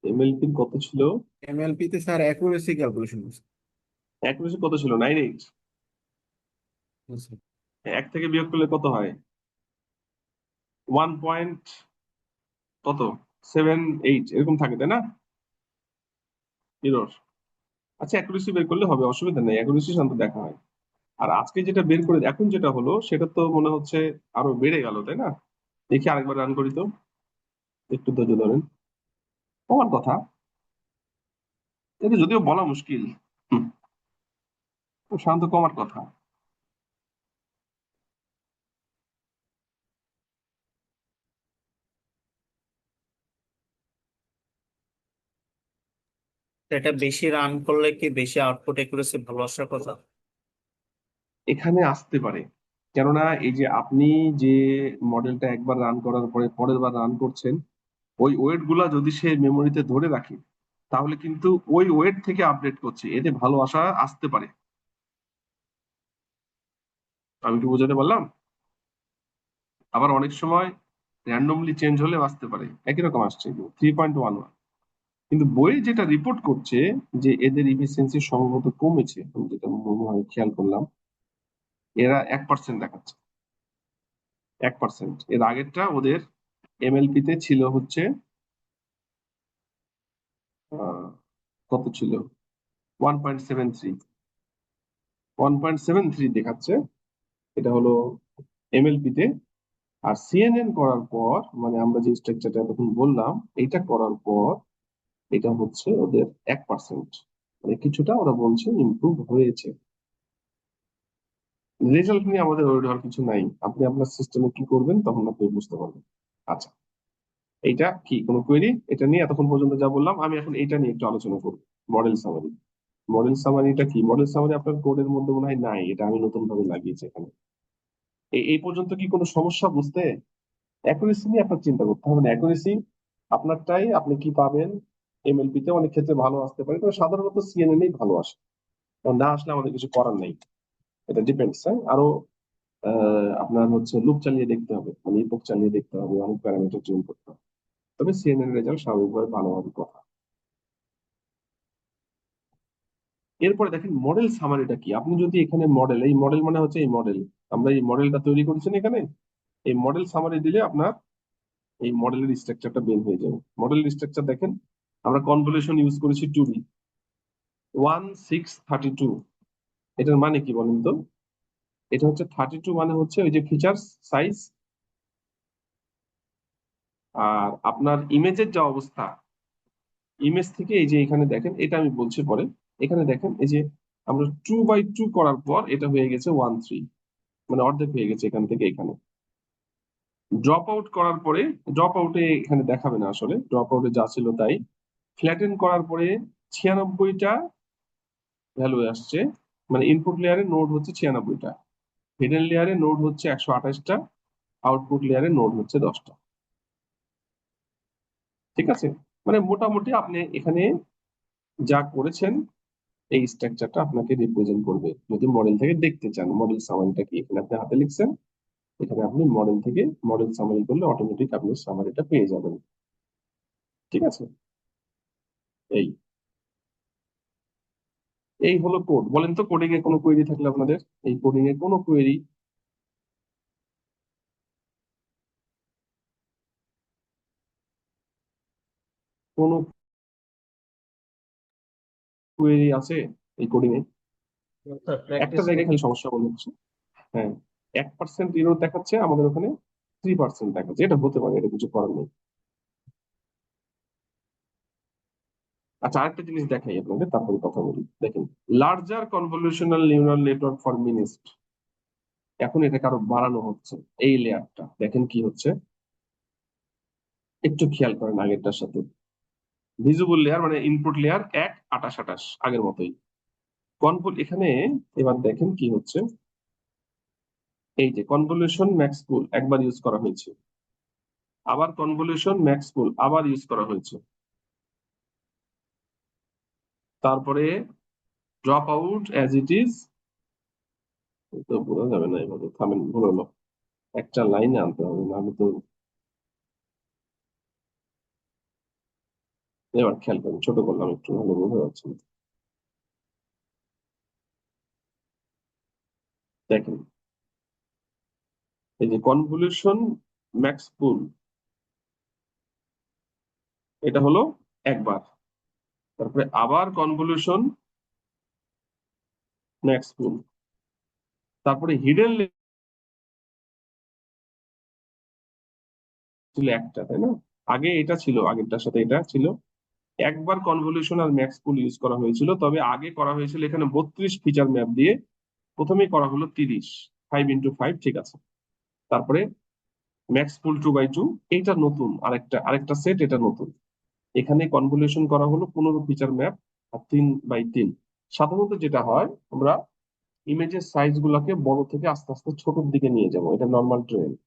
এমএলপির কত ছিল। এমএলপি তে স্যার অ্যাকুরেসি ক্যালকুলেশন অ্যাকুরেসি কত ছিল? 9.8। এক থেকে বিয়োগ করলে কত হয়? 1 পয়েন্ট কত 78 এরকম থাকে, তাই না? এরর। আচ্ছা, অ্যাকুরেসি বের করলে হবে, অসুবিধা নেই, অ্যাকুরেসি শান্ত দেখা হয়। আর আজকে যেটা বের করে এখন যেটা হলো সেটা তো মনে হচ্ছে আরো বেড়ে গেল, তাই না? দেখি আরেকবার রান করি তো, একটু ধৈর্য ধরেন। আমার কথা, এটা যদিও বলা মুশকিল। হুম, শান্ত কমার কথা। এটা বেশি রান করলে কি বেশি আউটপুট একুরেসি ভালো আসার কথা? এখানে আসতে পারে, কেননা এই যে আপনি যে মডেলটা একবার রান করার পরে পরের বার রান করছেন, ওই ওয়েট গুলা যদি সে মেমোরিতে ধরে রাখে, তাহলে কিন্তু ওই ওয়েট থেকে আপডেট করছে, এতে ভালো আসা আসতে পারে। আমি কি বোঝাতে পারলাম? আবার অনেক সময় র্যান্ডমলি চেঞ্জ হলে আসতে পারে, একই রকম আসছে 3.11। কিন্তু বই যেটা রিপোর্ট করছে যে এদের ইফিসিয়েন্সি সম্ভবত কমেছে, আমি যেটা মনে হয় খেয়াল করলাম, এরা 1% দেখাচ্ছে। 1%, এর আগেরটা ওদের এমএলপি তে ছিল হচ্ছে আহ, কত ছিল, 1.73। 1.73 দেখাচ্ছে, এটা হলো এমএলপি তে। আর সিএনএন করার পর, মানে আমরা যে স্ট্রাকচারটা এতক্ষণ বললাম, এটা করার পর এটা হচ্ছে ওদের 1%, মানে কিছুটা ওরা বলছে ইমপ্রুভ হয়েছে। রেজাল্ট নিয়ে আমাদের ওই হওয়ার কিছু নাই, আপনি আপনার সিস্টেমে কি করবেন তখন আপনি বুঝতে পারবেন। আচ্ছা, এইটা কি কোনো কোয়েরি? এটা নিয়ে এতক্ষণ পর্যন্ত যা বললাম, আমি এখন এটা নিয়ে একটু আলোচনা করবো। Model summary. মডেল সামারিটা কি? মডেল সামারি আপনার কোডের মধ্যে মনে হয় নাই, এটা আমি নতুন ভাবে লাগিয়েছি এখানে। এই পর্যন্ত কি কোনো সমস্যা বুঝতে? অ্যাকুরেসি নিয়ে আপনার চিন্তা করতে হবে না, অ্যাকুরেসি আপনারটাই, আপনি কি পাবেন। এমএলপি তে অনেক ক্ষেত্রে ভালো আসতে পারে, তবে সাধারণত সিএনএন এই ভালো আসে। কারণ না আসলে আমাদের কিছু করার নেই, এটা ডিপেন্ডস। হ্যাঁ, আরো আপনার হচ্ছে লুপ চালিয়ে দেখতে হবে, মানে ইপক চালিয়ে দেখতে হবে, অনেক প্যারামিটার ট্রেন করতে হবে। তবে সিএনএন রেজাল্ট স্বাভাবিকভাবে ভালো হবে কথা। এরপরে দেখেন মডেল সামারিটা কি। আপনি যদি এখানে মডেল, এই মডেল মানে হচ্ছে এই মডেল, আমরা এই মডেলটা তৈরি করেছি না এখানে, এই মডেল সামারি দিলে আপনার এই মডেলের স্ট্রাকচারটা বের হয়ে যাবে। মডেলের স্ট্রাকচার দেখেন, আমরা কনভলিউশন ইউজ করেছি 2D 1632। এটার মানে কি বলেন তো? এটা হচ্ছে 32 মানে হচ্ছে ওই যে ফিচার্স সাইজ, আর আপনার ইমেজের যা অবস্থা, ইমেজ থেকে এই যে এখানে দেখেন, এটা আমি বলছি পরে। এখানে দেখেন এই যে আমরা 2/2 করার পর এটা হয়ে গেছে 1/3, মানে অর্ধেক হয়ে গেছে এখান থেকে এখানে। ড্রপ আউট করার পরে, ড্রপ আউটে এখানে দেখাবে না আসলে, ড্রপ আউটে যা ছিল তাই। ফ্ল্যাটেন করার পরে 96টা ভ্যালু আসছে, মানে ইনপুট লেয়ারে নোড হচ্ছে 96টা, হিডেন লেয়ারে নোড হচ্ছে 128টা, আউটপুট লেয়ারে নোড হচ্ছে 10টা। ঠিক আছে, মানে মোটামুটি আপনি এখানে যা করেছেন এই স্ট্রাকচারটা আপনাকে রিপ্রেজেন্ট করবে। যদি মডেল থেকে দেখতে চান মডেল সামারিটা কি, এখানে আপনি হাতে লিখছেন, এখানে আপনি মডেল থেকে মডেল সামারি করলে অটোমেটিক আপনি সামারিটা পেয়ে যাবেন। ঠিক আছে, এই এই হলো কোড। বলেন তো কোডিং এ কোনো কোয়েরি থাকলে আপনাদের, এই কোডিং এ কোনো কোয়েরি? কোনো কোয়েরি আছে এই কোডিং এ? স্যার একটা প্র্যাকটিস জায়গায় খালি সমস্যা মনে হচ্ছে। হ্যাঁ, 1% ইরর দেখাচ্ছে, আমাদের ওখানে 3% দেখাচ্ছে। এটা হতে পারে, এটা কিছু করার নেই। আচ্ছা, আরেকটা জিনিস দেখাই আপনাদের, তারপরে কথা বলি। দেখেন, লার্জার কনভলিউশনাল নিউরাল নেটওয়ার্ক ফর মিনিস্ট, এখন এটাকে আরো বাড়ানো হচ্ছে। এই লেয়ারটা দেখেন কি হচ্ছে, একটু খেয়াল করেন আগেরটার সাথে। ভিজিবল লেয়ার মানে ইনপুট লেয়ার 1 28 28 আগের মতোই। এখানে এবার দেখেন কি হচ্ছে, এই যে কনভলিউশন ম্যাক্স পুল একবার ইউজ করা হয়েছে, আবার কনভলিউশন ম্যাক্স পুল আবার ইউজ করা হয়েছে, তারপরে drop out as it is. তো বোঝা যাবে না এভাবে, থামেন, ভুল হলো। একটা লাইনে আনতে হবে, না আমি তো। এবার খেয়াল করেন, ছোট করলাম একটু, ভালো বোঝা যাচ্ছে না। দেখেন, এই যে কনভলিউশন ম্যাক্স পুল, এটা হলো একবার। তারপরে আবার কনভলিউশন ম্যাক্স পুল, তারপরে হিডেন ছিল একটা, তাই না? আগে এটা ছিল, আগেরটার সাথে এটা ছিল, একবার কনভলিউশন আর ম্যাক্স পুল ইউজ করা হয়েছিল। তবে আগে করা হয়েছিল এখানে 32 ফিচার ম্যাপ দিয়ে, প্রথমেই করা হলো 30, 5x5, ঠিক আছে। তারপরে ম্যাক্স পুল 2x2, এইটা নতুন, আরেকটা সেট, এটা নতুন। এখানে কনভলিউশন করা হলো 15 ফিচার ম্যাপ আর 3x3। সাধারণত যেটা হয়, আমরা ইমেজের সাইজ গুলাকে বড় থেকে আস্তে আস্তে ছোটর দিকে নিয়ে যাব, এটা নর্মাল ট্রেন্ড।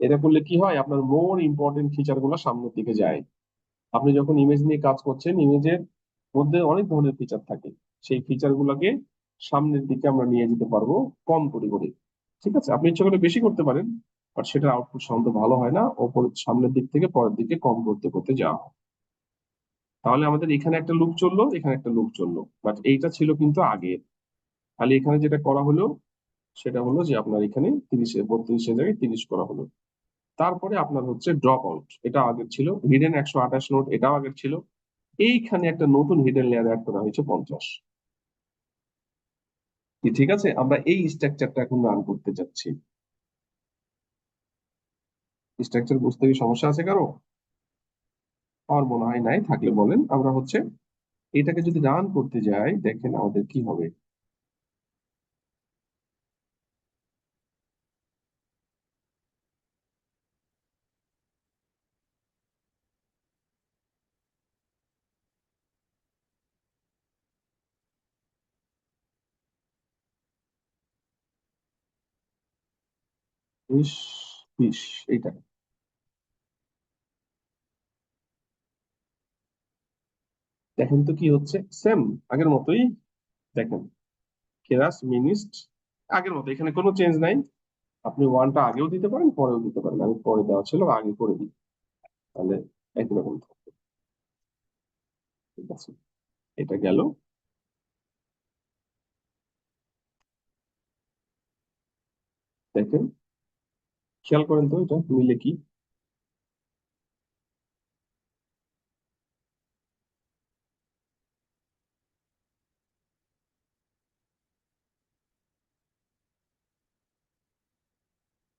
এটা করলে কি হয়, আপনার মোর ইম্পর্টেন্ট ফিচার গুলো সামনের দিকে যায়। আপনি যখন ইমেজ নিয়ে কাজ করছেন, ইমেজের মধ্যে অনেক ধরনের ফিচার থাকে, সেই ফিচার গুলোকে সামনের দিকে আমরা নিয়ে যেতে পারবো কম করে করে। ঠিক আছে, আপনি ইচ্ছা করে বেশি করতে পারেন, বাট সেটার আউটপুট সাধারণত ভালো হয় না, ওপর সামনের দিক থেকে পরের দিকে কম করতে করতে যাওয়া হয়। তাহলে আমাদের এখানে একটা লুপ চললো, এখানে একটা লুপ চললো, বাট এইটা ছিল কিন্তু আগে। খালি এখানে যেটা করা হলো সেটা হলো যে আপনার এখানে 32-এর জায়গায় 30 করা হলো। তারপরে আপনার হচ্ছে ড্রপ আউট, এটা আগের ছিল। হিডেন 128 নোট, এটাও আগের ছিল। এইখানে একটা নতুন হিডেন লেয়ার অ্যাড করা হয়েছে 50। কি ঠিক আছে, আমরা এই স্ট্রাকচারটা এখন রান করতে যাচ্ছি। স্ট্রাকচার বুঝতে কি সমস্যা আছে কারো? আমার মনে হয় নাই, থাকলে বলেন। আমরা হচ্ছে এটাকে যদি রান করতে যাই, দেখেন আমাদের কি হবে। বিশ, 20, এইটা দেখেন তো কি হচ্ছে, সেম আগের মতোই। দেখেন, কেরাস মিনিস্ট আগের মতো, এখানে কোনো চেঞ্জ নাই। আপনি ওয়ানটা আগেও দিতে পারেন, পরেও দিতে পারেন। আমি পরে দেওয়া ছিল, আগে করে দিই, তাহলে একই রকম থাকবে। ঠিক আছে, এটা গেল। দেখেন, খেয়াল করেন তো এটা মিলে কি।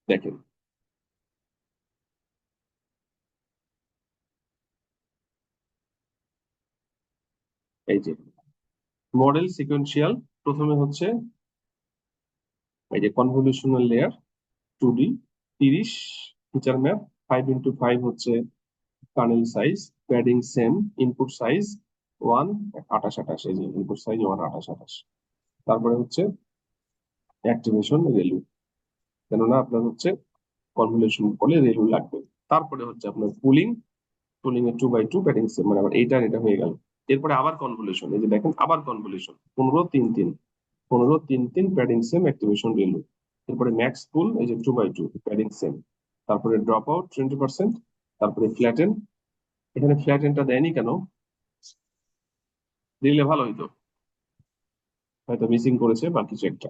দেখেন, এই যে মডেল সিকোয়েন্সিয়াল, প্রথমে হচ্ছে এই যে কনভলিউশনাল layer 2D, 30 feature map, 5x5 হচ্ছে kernel size, padding same, input size 1 28 28, এই যে ইনপুট সাইজ 1 28 28। তারপরে হচ্ছে অ্যাক্টিভেশন রেলু, কেননা আপনার হচ্ছে কনভলিউশন করলে রেলু লাগবে। তারপরে হচ্ছে আপনার পুলিং, পুলিং এর 2x2 প্যাডিং সেম, মানে আবার এইটার এটা হয়ে গেল। এরপরে আবার কনভলিউশন, এই যে দেখেন আবার কনভলিউশন 15-3-3, 15-3-3 প্যাডিং সেম, অ্যাক্টিভেশন রেলু। এরপরে ম্যাক্স পুল, এই যে 2x2 প্যাডিং সেম। তারপরে ড্রপ আউট 20%। তারপরে ফ্ল্যাটেন, এখানে ফ্ল্যাটেনটা দেয়নি কেন, দিলে ভালো হইতো, হয়তো মিসিং করেছে বা কিছু একটা।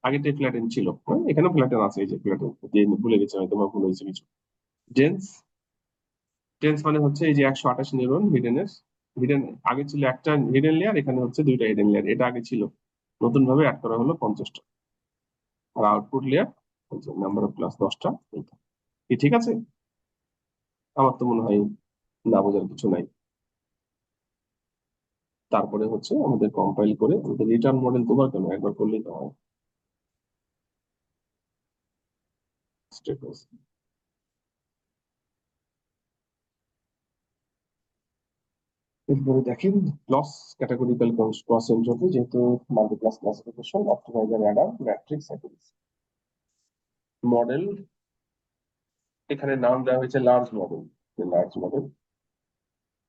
আগেরটাই ফ্ল্যাটেন ছিল, হ্যাঁ, এখানেও ফ্ল্যাটেন আছে, এই যে ফ্ল্যাটেন ভুলে গেছে হয়তো, বা ভুল হয়েছে কিছু। ডেন্স, ডেন্স মানে হচ্ছে এই যে 128 নিউরন হিডেনের। হিডেন আগে ছিল একটা হিডেন লেয়ার, এখানে হচ্ছে দুইটা হিডেন লেয়ার, এটা আগে ছিল, নতুন ভাবে অ্যাড করা হলো 50টা। আর output layer number of class 10টা, এইটা কি ঠিক আছে? আমার তো মনে হয় না বোঝার কিছু নাই। তারপরে হচ্ছে আমাদের কম্পাইল করে আমাদের রিটার্ন মডেল দুবার কেন, একবার করলেই তো হয়। এরপরে দেখেন ক্লস ক্যাটাগরিক্যাল ক্রস এন্ট্রপি, যেহেতু multiclass classification, optimizer, adam, matrix, model, এখানে নাম দেওয়া হয়েছে large model. Large model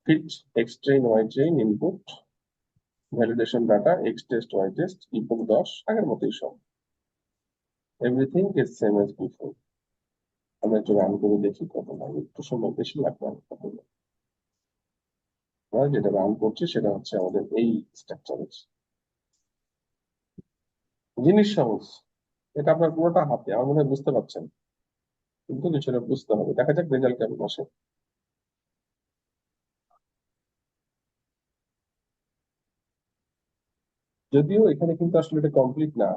fit x train y train input validation data x test Y test input 10, আগের মতোই সব, everything is same as before. আমরা একটু রান করে দেখি কত লাগে, একটু সময় বেশি লাগবে। আমরা যেটা রান করছি সেটা হচ্ছে আমাদের এই স্ট্রাকচারের, জিনিস সহজ, এটা আপনার পুরোটা হাতে, আমার মনে হয় বুঝতে পারছেন, কিন্তু কিছুটা বুঝতে হবে। দেখা যাক রেজাল্ট কেমন আসে। যদিও এখানে কিন্তু আসলে এটা কমপ্লিট না,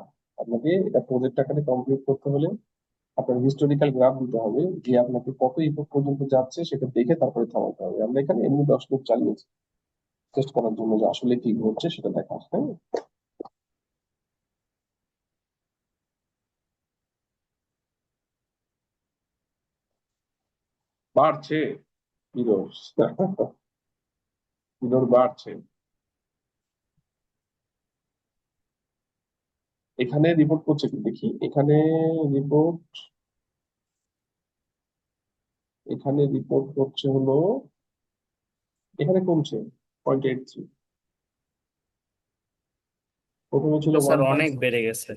আপনাকে এটা প্রজেক্ট আকারে কমপ্লিট করতে হলে আপনার হিস্টোরিক্যাল গ্রাফ দিতে হবে, যে আপনাকে কত ইফোর্ট পর্যন্ত যাচ্ছে সেটা দেখে তারপরে থামাতে হবে। আমরা এখানে এমনি 10 মিনিট চালিয়েছি টেস্ট করার জন্য যে আসলে কি ঘটছে সেটা দেখা, হ্যাঁ। বাড়ছে ইরোর, ইরোর বাড়ছে। এখানে রিপোর্ট করছে কি দেখি, এখানে রিপোর্ট, এখানে রিপোর্ট করছে হলো, এখানে কমছে 0.83, প্রথমে ছিল স্যার 1. অনেক বেড়ে গেছে।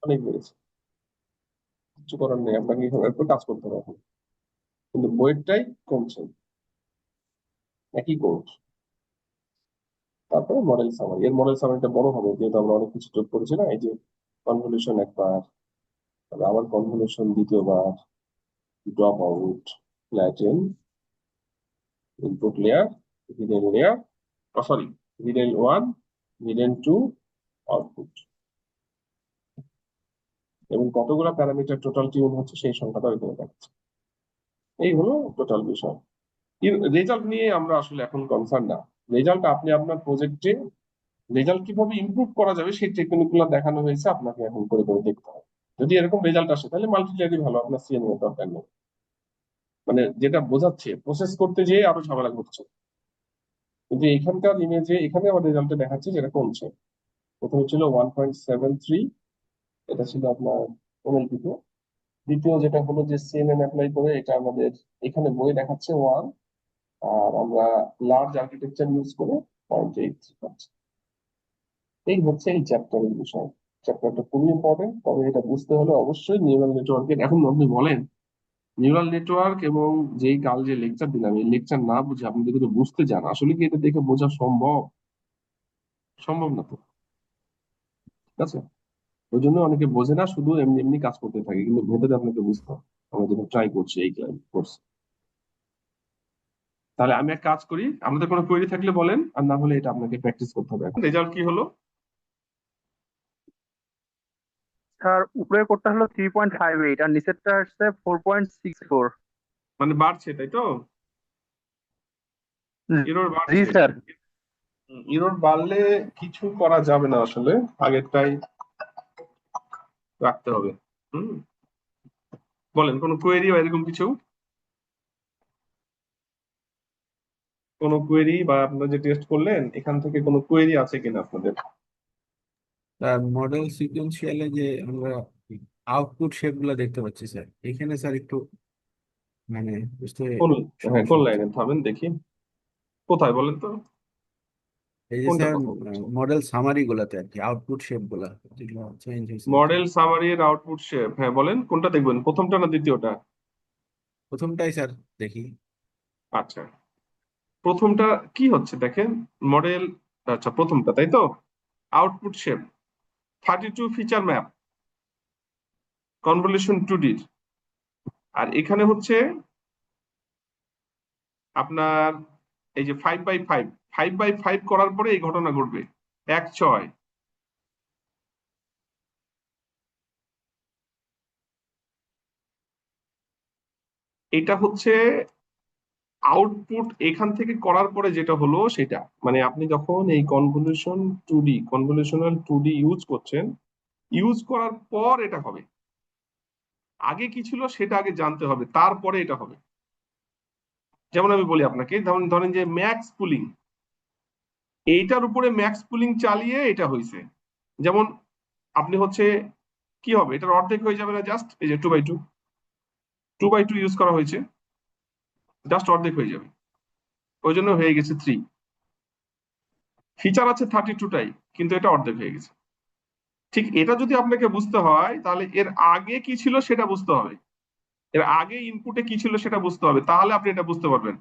অনেক বেড়েছে, কিছু করার নেই, আপনাকে এরপর কাজ করতে হবে এখন। কিন্তু বইয়েরটাই কমছে, একই কোর্স। তারপরে মডেল সামারি, এর মডেল সামারিটা বড় হবে যেহেতু আমরা অনেক কিছু যোগ করেছি না, এই যে কনভলিউশন একবার, তারপরে আবার কনভলিউশন দ্বিতীয়বার, drop out, flatten, input layer, hidden layer, sorry, hidden 1, hidden 2, output, এবং কতগুলো প্যারামিটার টোটাল টিউন হচ্ছে সেই সংখ্যাটা এখানে দেখাচ্ছে। এই হলো টোটাল বিষয়। রেজাল্ট নিয়ে আমরা আসলে এখন কনসার্ন না। রেজাল্ট আপনি আপনার প্রজেক্টে রেজাল্ট কিভাবে ইমপ্রুভ করা যাবে সেই টেকনিক গুলো দেখানো হয়েছে, আপনাকে এখন করে করে দেখতে হবে। যদি এরকম রেজাল্ট আসে তাহলে মাল্টিপ্লায়ারই ভালো, আপনার সিএনএ দরকার নেই। মানে যেটা বোঝাচ্ছে প্রসেস করতে যেয়ে আরো ঝামেলা ঘটছে, কিন্তু এখানকার ইমেজে এখানে আমার রেজাল্টে দেখাচ্ছে যেটা কমছে। প্রথমে ছিল 1.73, এটা ছিল আপনার এনএলপি তে। দ্বিতীয় যেটা হলো যে সিএনএন অ্যাপ্লাই করে, এটা আমাদের এখানে বই দেখাচ্ছে 1, আর আমরা লার্জ আর্কিটেকচার ইউজ করে 0.83 পাচ্ছি। এই হচ্ছে এই চ্যাপ্টারের বিষয়। চ্যাপ্টারটা খুবই ইম্পর্টেন্ট, তবে এটা বুঝতে হলে অবশ্যই নিউরাল নেটওয়ার্কের, এখন আপনি বলেন নিউরাল নেটওয়ার্ক এবং যেই কাল যে লেকচার দিলাম এই লেকচার না বুঝে আপনি যদি এটা বুঝতে চান, আসলে কি এটা দেখে বোঝা সম্ভব? সম্ভব না তো, ঠিক আছে? ওই জন্য অনেকে বোঝে না, শুধু এমনি এমনি কাজ করতে থাকে, কিন্তু ভেতরে আপনাকে বুঝতে হবে। আমরা যেটা ট্রাই করছি এই কোর্স। তাহলে আমি এক কাজ করি, আপনাদের কোনো কোয়েরি থাকলে বলেন, আর না হলে এটা আপনাকে প্র্যাকটিস করতে হবে। এখন রেজাল্ট কি হলো? স্যার উপরের কোডটা হলো 3.58 আর নিচেরটা আসছে 4.64। মানে বাড়ছে, তাই তো? এরর জি বাড়ছে। স্যার। এরর বাড়লে কিছু করা যাবে না আসলে, আগেরটাই রাখতে হবে। হুম, বলেন কোনো কোয়েরি বা এরকম কিছু, কোনো কোয়েরি বা আপনারা যে টেস্ট করলেন এখান থেকে কোনো কোয়েরি আছে কিনা আপনাদের? তার মডেল সিকোয়েন্সিয়ালে যে আমরা আউটপুট শেপ গুলো দেখতে পাচ্ছি স্যার, এখানে স্যার একটু মানে বুঝতে কোন, হ্যাঁ সমস্যা কোন হচ্ছে। লাইনে থামেন দেখি, কোথায় বলেন তো, এই যে কোনটা স্যার কথা বলছেন? মডেল সামারি গুলাতে আর কি আউটপুট শেপ গুলা যেগুলো চেঞ্জ হয়েছে আর কি। মডেল সামারির আউটপুট শেপ, হ্যাঁ বলেন কোনটা দেখবেন, প্রথমটা না দ্বিতীয়টা? প্রথমটাই স্যার দেখি। আচ্ছা, প্রথমটা কি হচ্ছে দেখেন, মডেল, আচ্ছা প্রথমটা তাই তো, output shape 32 feature map, convolution 2D। আর এখানে হচ্ছে আপনার এই যে 5x5, 5x5 করার পরে এই ঘটনা ঘটবে, 1.6। এটা হচ্ছে আউটপুট এখান থেকে করার পরে যেটা হলো সেটা, মানে আপনি যখন এই কনভলিউশনাল 2D ইউজ করছেন, ইউজ করার পর এটা হবে। আগে কি ছিল সেটা আগে জানতে হবে, তারপরে এটা হবে। যেমন আমি বলি আপনাকে, ধরেন ধরেন যে ম্যাক্স পুলিং, এইটার উপরে ম্যাক্স পুলিং চালিয়ে এটা হয়েছে। যেমন আপনি হচ্ছে কি হবে, এটার অর্ধেক হয়ে যাবে না, জাস্ট এই যে 2x2 ইউজ করা হয়েছে, জাস্ট অর্ধেক হয়ে যাবে, ওই জন্য হয়ে গেছে 3। ফিচার আছে 32টাই, কিন্তু এটা অর্ধেক হয়ে গেছে। ঠিক এটা যদি আপনাকে বুঝতে হয় তাহলে এর আগে কি ছিল সেটা বুঝতে হবে, এর আগে ইনপুটে কি ছিল সেটা বুঝতে হবে, তাহলে আপনি এটা বুঝতে পারবেন।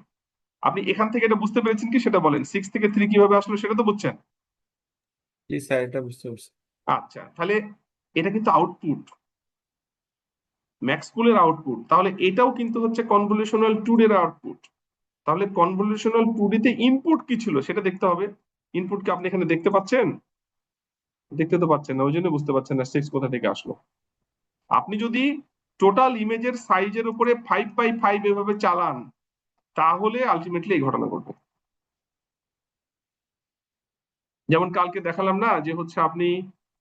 আপনি এখান থেকে এটা বুঝতে পেরেছেন কি সেটা বলেন, 6 থেকে 3 কিভাবে আসলো সেটা তো বুঝছেন? জি স্যার, এটা বুঝতে পারছি। আচ্ছা, তাহলে এটা কিন্তু আউটপুট, ম্যাক্সপুলের আউটপুট। তাহলে এটাও কিন্তু হচ্ছে কনভলিউশনাল 2D এর আউটপুট। তাহলে কনভলিউশনাল 2D তে ইনপুট কি ছিল সেটা দেখতে হবে। ইনপুট কি আপনি এখানে দেখতে পাচ্ছেন? দেখতে তো পাচ্ছেন না, ওই জন্য বুঝতে পারছেন না 6 কোথা থেকে আসলো। আপনি যদি টোটাল ইমেজের সাইজের উপরে 5x5 এভাবে চালান, তাহলে আলটিমেটলি এই ঘটনা ঘটবে। যেমন কালকে দেখালাম না যে হচ্ছে আপনি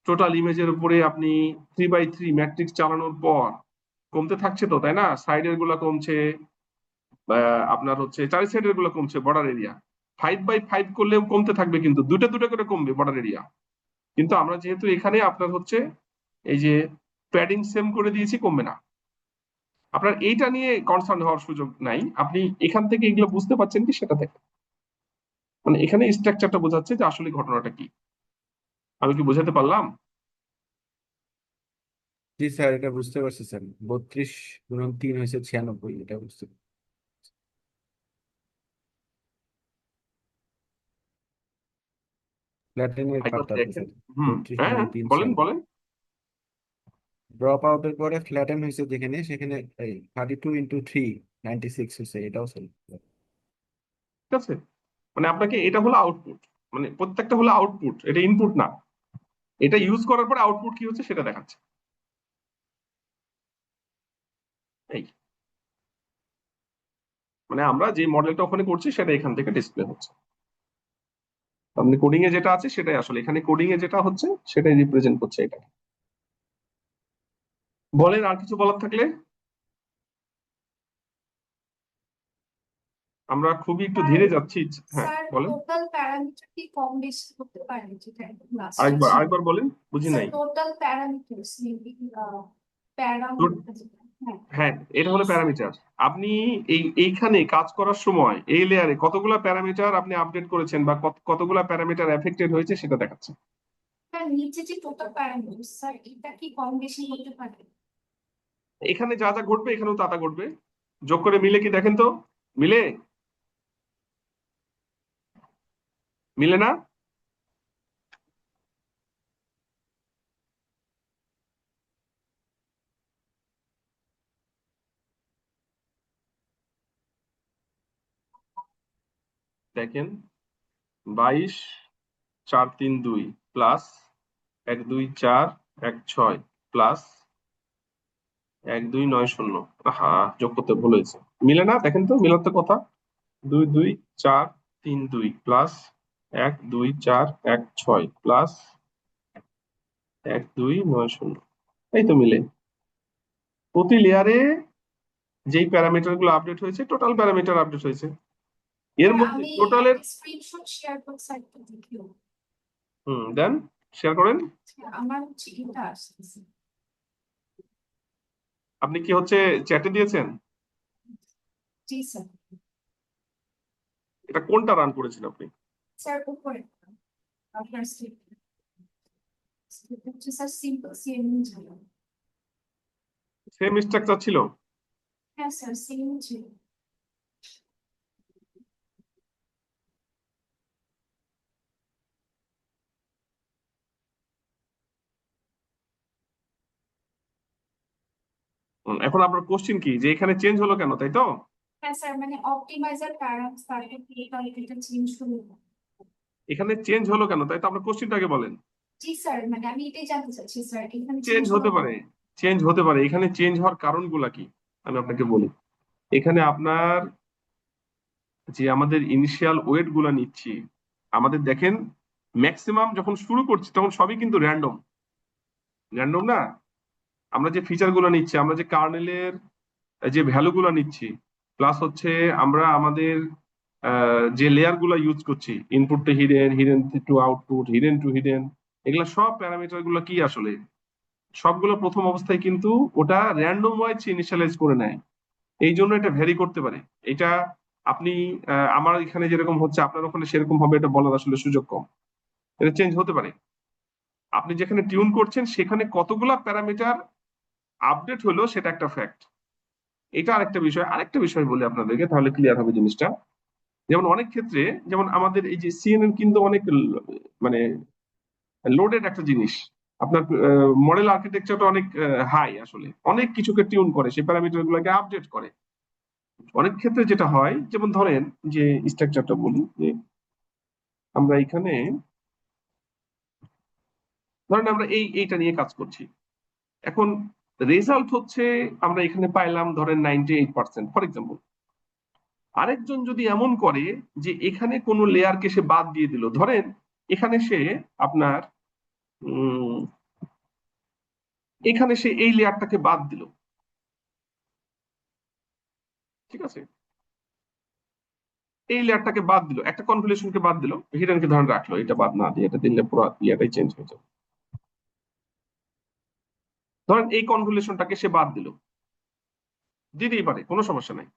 টোটাল ইমেজের উপরে আপনি 3x3 ম্যাট্রিক্স চালানোর পর কমতে থাকছে তো, তাই না? সাইডের গুলা কমছে, আপনার হচ্ছে চারি সাইডের গুলো কমছে, বর্ডার এরিয়া 5x5 করলেও কমতে থাকবে, কিন্তু দুটো দুটো করে কমবে বর্ডার এরিয়া। কিন্তু আমরা যেহেতু এখানে আপনার হচ্ছে এই যে প্যাডিং সেম করে দিয়েছি, কমবে না। আপনার এইটা নিয়ে কনসার্ন হওয়ার সুযোগ নাই। আপনি এখান থেকে এগুলো বুঝতে পারছেন কি সেটা থেকে, মানে এখানে স্ট্রাকচারটা বোঝাচ্ছে যে আসলে ঘটনাটা কি। আমি কি বোঝাতে পারলাম? জি স্যার, এটা বুঝতে পারছি স্যার। 32 × 3 হয়েছে 96, এটা বুঝতে পারছি। ফ্ল্যাটেনের একবার পার্টটাতে দেখেন। স্যার, হুম, 32 × 3 বলেন 96। বলেন। ড্রপ আউটের পরে ফ্ল্যাটেন হয়েছে যেখানে, সেখানে এই 32 × 3 96 হয়েছে, এটাও স্যার। ঠিক আছে, মানে আপনাকে এটা হলো আউটপুট, মানে প্রত্যেকটা হলো আউটপুট, এটা ইনপুট না। এটা ইউজ করার পরে আউটপুট কি হচ্ছে সেটা দেখাচ্ছে। এই মানে আমরা যে মডেলটা ওখানে করছি সেটা এখান থেকে ডিসপ্লে হচ্ছে। আপনি কোডিং এ যেটা আছে সেটাই আসলে এখানে কোডিং এ যেটা হচ্ছে সেটাই রিপ্রেজেন্ট করছে এটা। বলেন আর কিছু বলার থাকলে। আমরা খুবই একটু স্যার ধীরে যাচ্ছি। হ্যাঁ স্যার বলেন, টোটাল প্যারামিটার কি কম বেশি হতে পারে, যেটা লাস্টে আরেকবার ছিল? আরেকবার বলেন, বুঝি স্যার নাই। টোটাল প্যারামিটার্স মেবি তো- প্যারামিটার যেটা, হ্যাঁ হ্যাঁ, এটা হলো প্যারামিটার। আপনি এইখানে কাজ করার সময় এই লেয়ারে কতগুলা প্যারামিটার আপনি আপডেট করেছেন বা কতগুলা প্যারামিটার এফেক্টেড হয়েছে সেটা দেখাচ্ছে। তার নিচে যে টোটাল প্যারামিটার স্যার এটা কি কম বেশি হতে পারে? এখানে যা যা ঘটবে এখানেও তা তা ঘটবে। যোগ করে মিলে কি দেখেন তো, মিলে মিলে না? দেখেন 22 4 3 2 প্লাস 1 2 4 1 6 প্লাস 1 2 9 0। হ্যাঁ, যোগ করতে ভুল হয়েছে। মিলে না? দেখেন তো মিলাতে কথা। 2 2 4 3 2 প্লাস 1 2 4 1 6 প্লাস 1 2 9 0। এই তো মিলে। প্রতি লেয়ারে যেই প্যারামিটার গুলো আপডেট হয়েছে টোটাল প্যারামিটার আপডেট হয়েছে। এর স্যার, মধ্যে আমি টোটালের একটা স্ক্রিনশট শেয়ার করতে স্যার একটু দেখিও। দেন শেয়ার করেন। আমার হচ্ছে এটা আসছে। আপনি কি হচ্ছে চ্যাটে দিয়েছেন? জি স্যার। এটা কোনটা রান করেছেন আপনি? স্যার উপরে আপনার হচ্ছে স্যার সিম্পল সিএমএন ছিল। সেম স্ট্রাকচার ছিল? হ্যাঁ স্যার সেম ছিল। এখন আপনার কোশ্চিন কি যে এখানে চেঞ্জ হলো কেন, তাই তো? হ্যাঁ স্যার, মানে অপটিমাইজার প্যারামিটার এই কারণে এটা চেঞ্জ হলো। এখানে চেঞ্জ হলো কেন, তাই তো? আপনার কোশ্চিনটা আগে বলেন। জি স্যার, মানে আমি এটাই জানতে চাচ্ছি স্যার, এখানে চেঞ্জ চেঞ্জ হতে হলো পারে, চেঞ্জ হতে পারে। এখানে চেঞ্জ হওয়ার কারণগুলা কি আমি আপনাকে বলি। এখানে আপনার যে আমাদের ইনিশিয়াল ওয়েট গুলা নিচ্ছি, আমাদের দেখেন ম্যাক্সিমাম যখন শুরু করছি তখন সবই কিন্তু র্যান্ডম, র্যান্ডম না? আমরা যে ফিচার গুলো নিচ্ছি, আমরা যে কার্নেলের যে ভ্যালু গুলো নিচ্ছি, প্লাস হচ্ছে আমরা আমাদের যে লেয়ার গুলো ইউজ করছি, input to hidden, hidden to output, hidden to hidden, এগুলা সব প্যারামিটার গুলো কি আসলে সবগুলো প্রথম অবস্থায় কিন্তু ওটা র্যান্ডম ওয়াইজ ইনিশিয়ালাইজ করে নেয়। এই জন্য এটা ভ্যারি করতে পারে। এটা আপনি আমার এখানে যেরকম হচ্ছে আপনার ওখানে সেরকম হবে এটা বলার আসলে সুযোগ কম। এটা চেঞ্জ হতে পারে। আপনি যেখানে টিউন করছেন সেখানে কতগুলা প্যারামিটার আপডেট হলো সেটা একটা ফ্যাক্ট। এটা আরেকটা বিষয়। আরেকটা বিষয় বলি আপনাদেরকে, তাহলে ক্লিয়ার হবে জিনিসটা। যেমন অনেক ক্ষেত্রে, যেমন আমাদের এই যে সিএনএন কিন্তু অনেক মানে লোডেড একটা জিনিস। আপনার মডেল আর্কিটেকচারটা অনেক হাই, আসলে অনেক কিছুকে টিউন করে, সেই প্যারামিটার গুলোকে আপডেট করে। অনেক ক্ষেত্রে যেটা হয়, যেমন ধরেন যে স্ট্রাকচারটা বলি, যে আমরা এখানে ধরেন আমরা এইটা নিয়ে কাজ করছি। এখন রেজাল্ট হচ্ছে আমরা এখানে পাইলাম ধরেন 98%, ফর এক্সাম্পল। আরেকজন যদি এমন করে যে এখানে কোনো লেয়ারকে সে বাদ দিয়ে দিল, ধরেন এখানে সে আপনার এখানে সে এই লেয়ারটাকে বাদ দিল, ঠিক আছে, এই লেয়ারটাকে বাদ দিল, একটা কনভলিউশনকে বাদ দিল, হিডেনকে ধরে রাখলো, এটা বাদ না দিয়ে এটা দিলে পুরো ইয়াটাই চেঞ্জ হয়ে যাবে। ধরেন এই কনভলিউশনটাকে সে বাদ দিল, দিতেই পারে, কোনো সমস্যা নাই।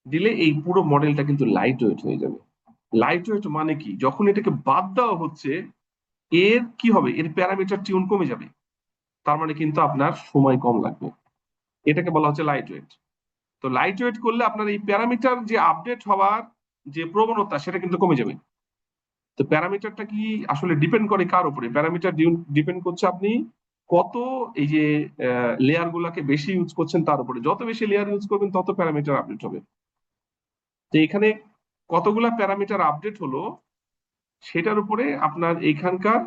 দিলে এই পুরো মডেলটা কিন্তু লাইট ওয়েট হয়ে যাবে। লাইট ওয়েট মানে কি, যখন এটাকে বাদ দেওয়া হচ্ছে এর কি হবে, এর প্যারামিটার টিউন কমে যাবে, তার মানে কিন্তু আপনার সময় কম লাগবে। এটাকে বলা হচ্ছে লাইট ওয়েট। তো লাইট ওয়েট করলে আপনার এই প্যারামিটার যে আপডেট হওয়ার যে প্রবণতা সেটা কিন্তু কমে যাবে। তো প্যারামিটারটা কি আসলে ডিপেন্ড করে কার উপরে? প্যারামিটার ডিপেন্ড করছে আপনি কত এই যে লেয়ার গুলাকে বেশি ইউজ করছেন তার উপরে। যত বেশি লেয়ার ইউজ করবেন তত প্যারামিটার আপডেট হবে। তো এখানে কতগুলা প্যারামিটার আপডেট হলো সেটার উপরে আপনার এখানকার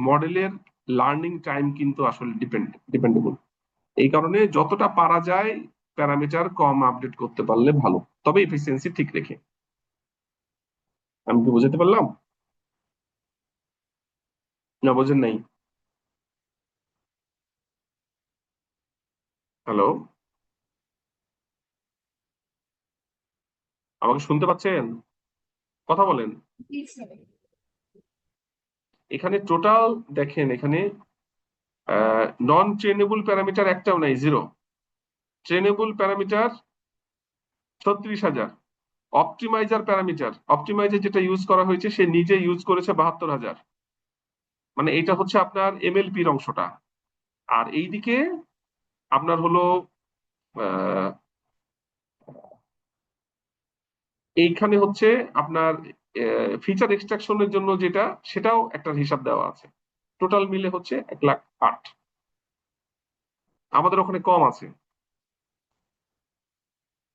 মডেলের লার্নিং টাইম কিন্তু আসলে ডিপেন্ডেবল। এই কারণে যতটা পারা যায় প্যারামিটার কম আপডেট করতে পারলে ভালো, তবে এফিসিয়েন্সি ঠিক রেখে। আমি কি বুঝাতে পারলাম? না বোঝেন নাই? হ্যালো, আমাকে শুনতে পাচ্ছেন? কথা বলেন। জি স্যার। এখানে টোটাল দেখেন, এখানে নন ট্রেনেবল প্যারামিটার একটাও নাই, 0। ট্রেনেবল প্যারামিটার 36,000। অপটিমাইজার যেটা ইউজ করা হয়েছে সে নিজে ইউজ করেছে 72,000। মানে এটা হচ্ছে আপনার এমএলপির অংশটা। আর এইদিকে আপনার হলো আহ, এইখানে হচ্ছে আপনার ফিচার এক্সট্রাকশনের জন্য যেটা, সেটাও একটা হিসাব দেওয়া আছে। টোটাল মিলে হচ্ছে 1,08,000। আমাদের ওখানে কম আছে।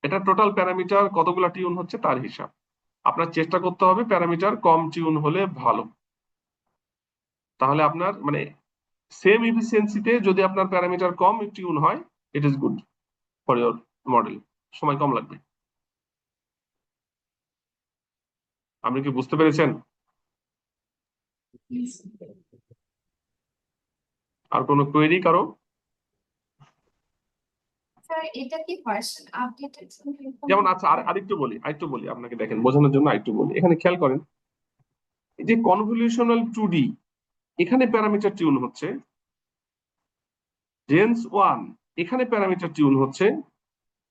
এটা টোটাল প্যারামিটার কতগুলা টিউন হচ্ছে তার হিসাব। আপনার চেষ্টা করতে হবে প্যারামিটার কম টিউন হলে ভালো। তাহলে আপনার মানে সেম এফিসিয়েন্সিতে যদি আপনার প্যারামিটার কম টিউন হয়, it is good for your model, সময় কম লাগবে। আপনি কি বুঝতে পেরেছেন? আর কোনো কোয়েরি কারো? স্যার এটা কি ভার্সন আপডেটের জন্য এরকম যেমন আচ্ছা, আরেকটু বলি আপনাকে, দেখেন বোঝানোর জন্য আরেকটু বলি। এখানে খেয়াল করেন, এই যে কনভলিউশনাল 2D, এখানে প্যারামিটার টিউন হচ্ছে জেন্স 1, এখানে প্যারামিটার টিউন হচ্ছে,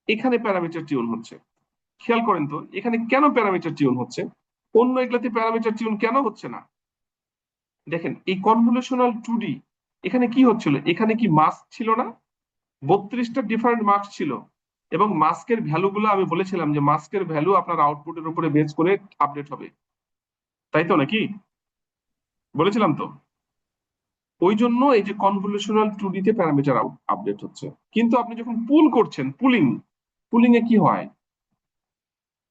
এখানে প্যারামিটার টিউন হচ্ছে। খেয়াল করেন তো এখানে কেন প্যারামিটার টিউন হচ্ছে, অন্য এগুলাতে প্যারামিটার টিউন কেন হচ্ছে না? দেখেন এই কনভলিউশনাল 2D এখানে কি হচ্ছিল, এখানে কি মাস্ক ছিল না? 32টা ডিফারেন্ট মাস্ক ছিল, এবং মাস্কের ভ্যালুগুলো আমি বলেছিলাম যে মাস্কের ভ্যালু আপনার আউটপুটের উপরে বেস করে আপডেট হবে, তাই তো নাকি? বলেছিলাম তো। ওই জন্য এই যে কনভলিউশনাল 2D তে প্যারামিটার আপডেট হচ্ছে। কিন্তু আপনি যখন পুল করছেন, পুলিং এ কি হয়,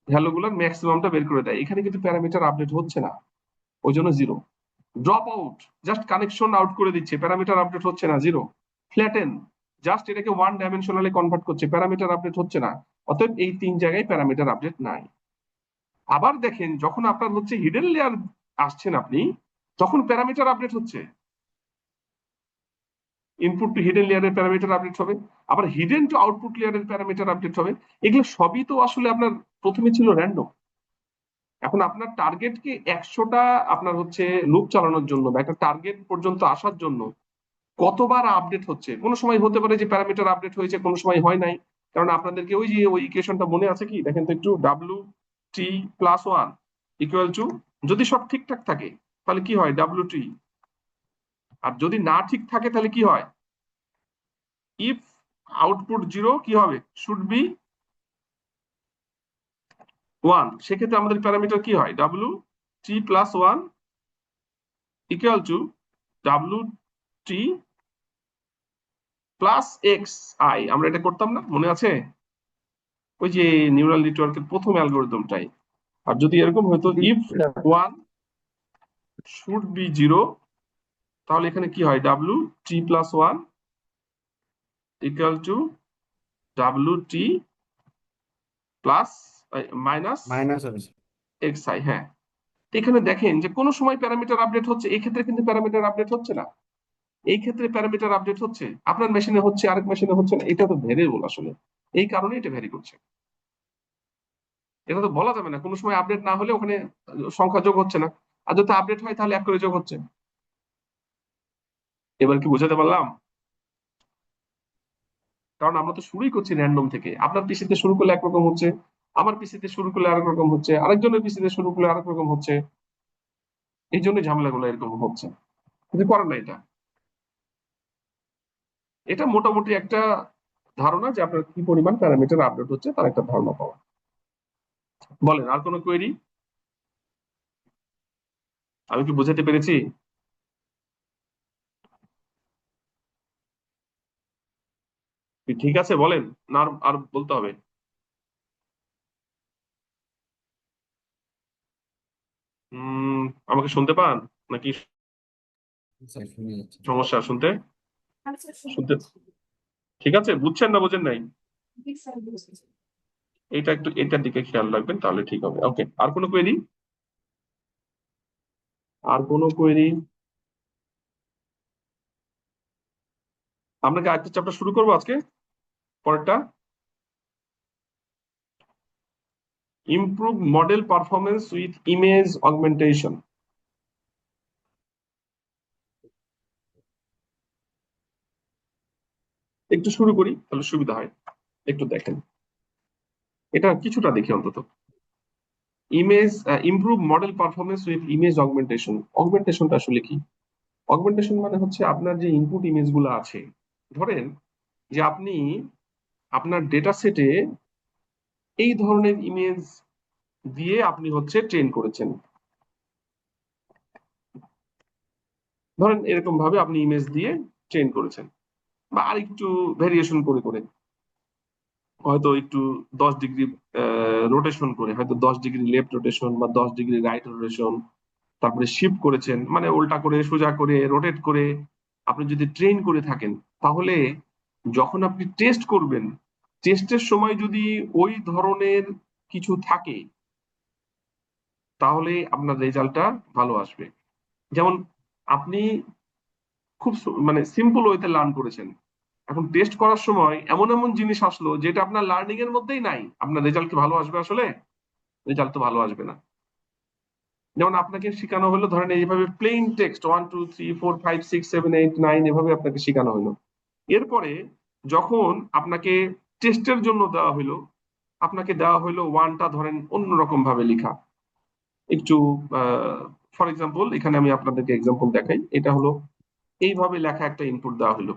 ভ্যালুগুলোর ম্যাক্সিমামটা বের করে দেয়। এখানে কিন্তু প্যারামিটার আপডেট হচ্ছে না, ওই জন্য 0। Drop out, just connection out করে দিচ্ছে, প্যারামিটার আপডেট হচ্ছে না, 0। ফ্ল্যাটেন, জাস্ট এটাকে 1 ডাইমেনশনালে কনভার্ট করছে, প্যারামিটার আপডেট হচ্ছে না। অতএব এই 3 জায়গায় প্যারামিটার আপডেট নাই। আবার দেখেন যখন আপনার হচ্ছে হিডেন লেয়ার আসছেন আপনি, তখন প্যারামিটার আপডেট হচ্ছে, ইনপুট টু হিডেন লেয়ারের প্যারামিটার আপডেট হবে, আবার হিডেন টু আউটপুট লেয়ারের প্যারামিটার আপডেট হবে। এগুলো সবই তো আসলে আপনার প্রথমে ছিল র্যান্ডম। এখন আপনার টার্গেটকে 100টা আপনার হচ্ছে লুপ চালানোর জন্য বা একটা টার্গেট পর্যন্ত আসার জন্য কতবার আপডেট হচ্ছে, কোনো সময় হতে পারে যে প্যারামিটার আপডেট হয়েছে, কোনো সময় হয় নাই। কারণ আপনাদেরকে ওই যে ওই ইকুয়েশনটা মনে আছে কি, দেখেন তো একটু, WT+1 ইকুয়াল টু, যদি সব ঠিকঠাক থাকে তাহলে কি হয় WT, আর যদি না ঠিক থাকে তাহলে কি হয়, ইফ আউটপুট 0 কি হবে, শুড বি 1। সেক্ষেত্রে আমাদের প্যারামিটার কি হয়, WT+1 equal to W T plus x I, আমরা এটা করতাম না, মনে আছে? ওই যে নিউরাল নেটওয়ার্কের প্রথম অ্যালগোরিদমটাই। আর যদি এরকম হতো জি ইফ স্যার। 1 শুড বি 0, তাহলে এখানে কি হয়? W T plus 1 equal to W T plus minus minus হবে স্যার। X I. হ্যাঁ, এখানে দেখেন যে কোনো সময় প্যারামিটার আপডেট হচ্ছে, এই ক্ষেত্রে কিন্তু প্যারামিটার আপডেট হচ্ছে না, এই ক্ষেত্রে প্যারামিটার আপডেট হচ্ছে, আপনার মেশিনে হচ্ছে আরেক মেশিনে হচ্ছে না। এটা তো ভেরিয়েবল আসলে, এই কারণে এটা ভ্যারি করছে। এটা তো বলা যাবে না কোনো সময় আপডেট না হলে ওখানে সংখ্যা যোগ হচ্ছে না, আর যদি আপডেট হয় তাহলে এক করে যোগ হচ্ছে। এবার কি বুঝাতে পারলাম? কারণ আমরা তো শুরুই করছি র্যান্ডম থেকে। আপনার পিসিতে শুরু করলে একরকম হচ্ছে, আমার পিসিতে শুরু করলে আরেক রকম হচ্ছে, আরেকজনের পিসিতে শুরু করলে আরেক রকম হচ্ছে। এই জন্য ঝামেলাগুলো এরকম হচ্ছে, কিন্তু করার না। এটা এটা মোটামুটি একটা ধারণা যে আপনার কি পরিমাণ প্যারামিটার আপডেট হচ্ছে তার একটা ধারণা পাওয়া। বলেন আর কোনো কোয়েরি? আমি কি বুঝাতে পেরেছি? কি ঠিক আছে বলেন, না আর আর বলতে হবে? আমাকে শুনতে পান নাকি স্যার শুনে যাচ্ছে। সমস্যা শুনতে? আচ্ছা শুনতে ঠিক আছে? বুঝছেন না বোঝেন নাই? স্যার বুঝেছি। এটা একটু এটার দিকে খেয়াল রাখবেন, তাহলে ঠিক হবে। ওকে, আর কোনো কোয়েরি? আর কোনো কোয়েরি? আমরা কি আরেকটা চ্যাপ্টার শুরু করবো আজকে, পরেরটা? Improve model performance with image augmentation. একটু শুরু করি তাহলে সুবিধা হয়। একটু দেখেন, এটা কিছুটা দেখি অন্তত। Image improve model performance with image augmentation. অগমেন্টেশনটা আসলে কি? অগমেন্টেশন মানে হচ্ছে আপনার যে ইনপুট ইমেজ গুলো আছে, ধরেন যে আপনি আপনার ডেটা সেটে এই ধরনের ইমেজ দিয়ে আপনি হচ্ছে ট্রেন করেছেন। ধরেন এরকম ভাবে আপনি ইমেজ দিয়ে ট্রেন করেছেন, বা আর একটু ভেরিয়েশন করে করে, হয়তো একটু 10 ডিগ্রি রোটেশন করে, হয়তো 10 ডিগ্রি লেফট রোটেশন বা 10 ডিগ্রি রাইট রোটেশন, তারপরে শিফট করেছেন, মানে উল্টা করে সোজা করে রোটেট করে আপনি যদি ট্রেন করে থাকেন, তাহলে যখন আপনি টেস্ট করবেন, টেস্টের সময় যদি ওই ধরনের কিছু থাকে, তাহলে আপনার রেজাল্টটা ভালো আসবে। যেমন আপনি খুব মানে সিম্পল ওয়েতে লার্ন করেছেন, এখন টেস্ট করার সময় এমন এমন জিনিস আসলো যেটা আপনার লার্নিং এর মধ্যেই নাই, আপনার রেজাল্ট কি ভালো আসবে? আসলে রেজাল্ট তো ভালো আসবে না। যেমন আপনাকে শেখানো হলো, ধরেন এইভাবে প্লেন টেক্সট 1 2 3 4 5 6 7 8 9 এভাবে আপনাকে শেখানো হলো। এরপরে যখন আপনাকে টেস্টের জন্য দেওয়া হলো, আপনাকে দেওয়া হলো ওয়ানটা ধরেন অন্যরকম ভাবে লেখা, একটু ফর এক্সাম্পল এখানে আমি আপনাদেরকে এক্সাম্পল দেখাই। এটা হলো এইভাবে লেখা একটা ইনপুট দেওয়া হলো,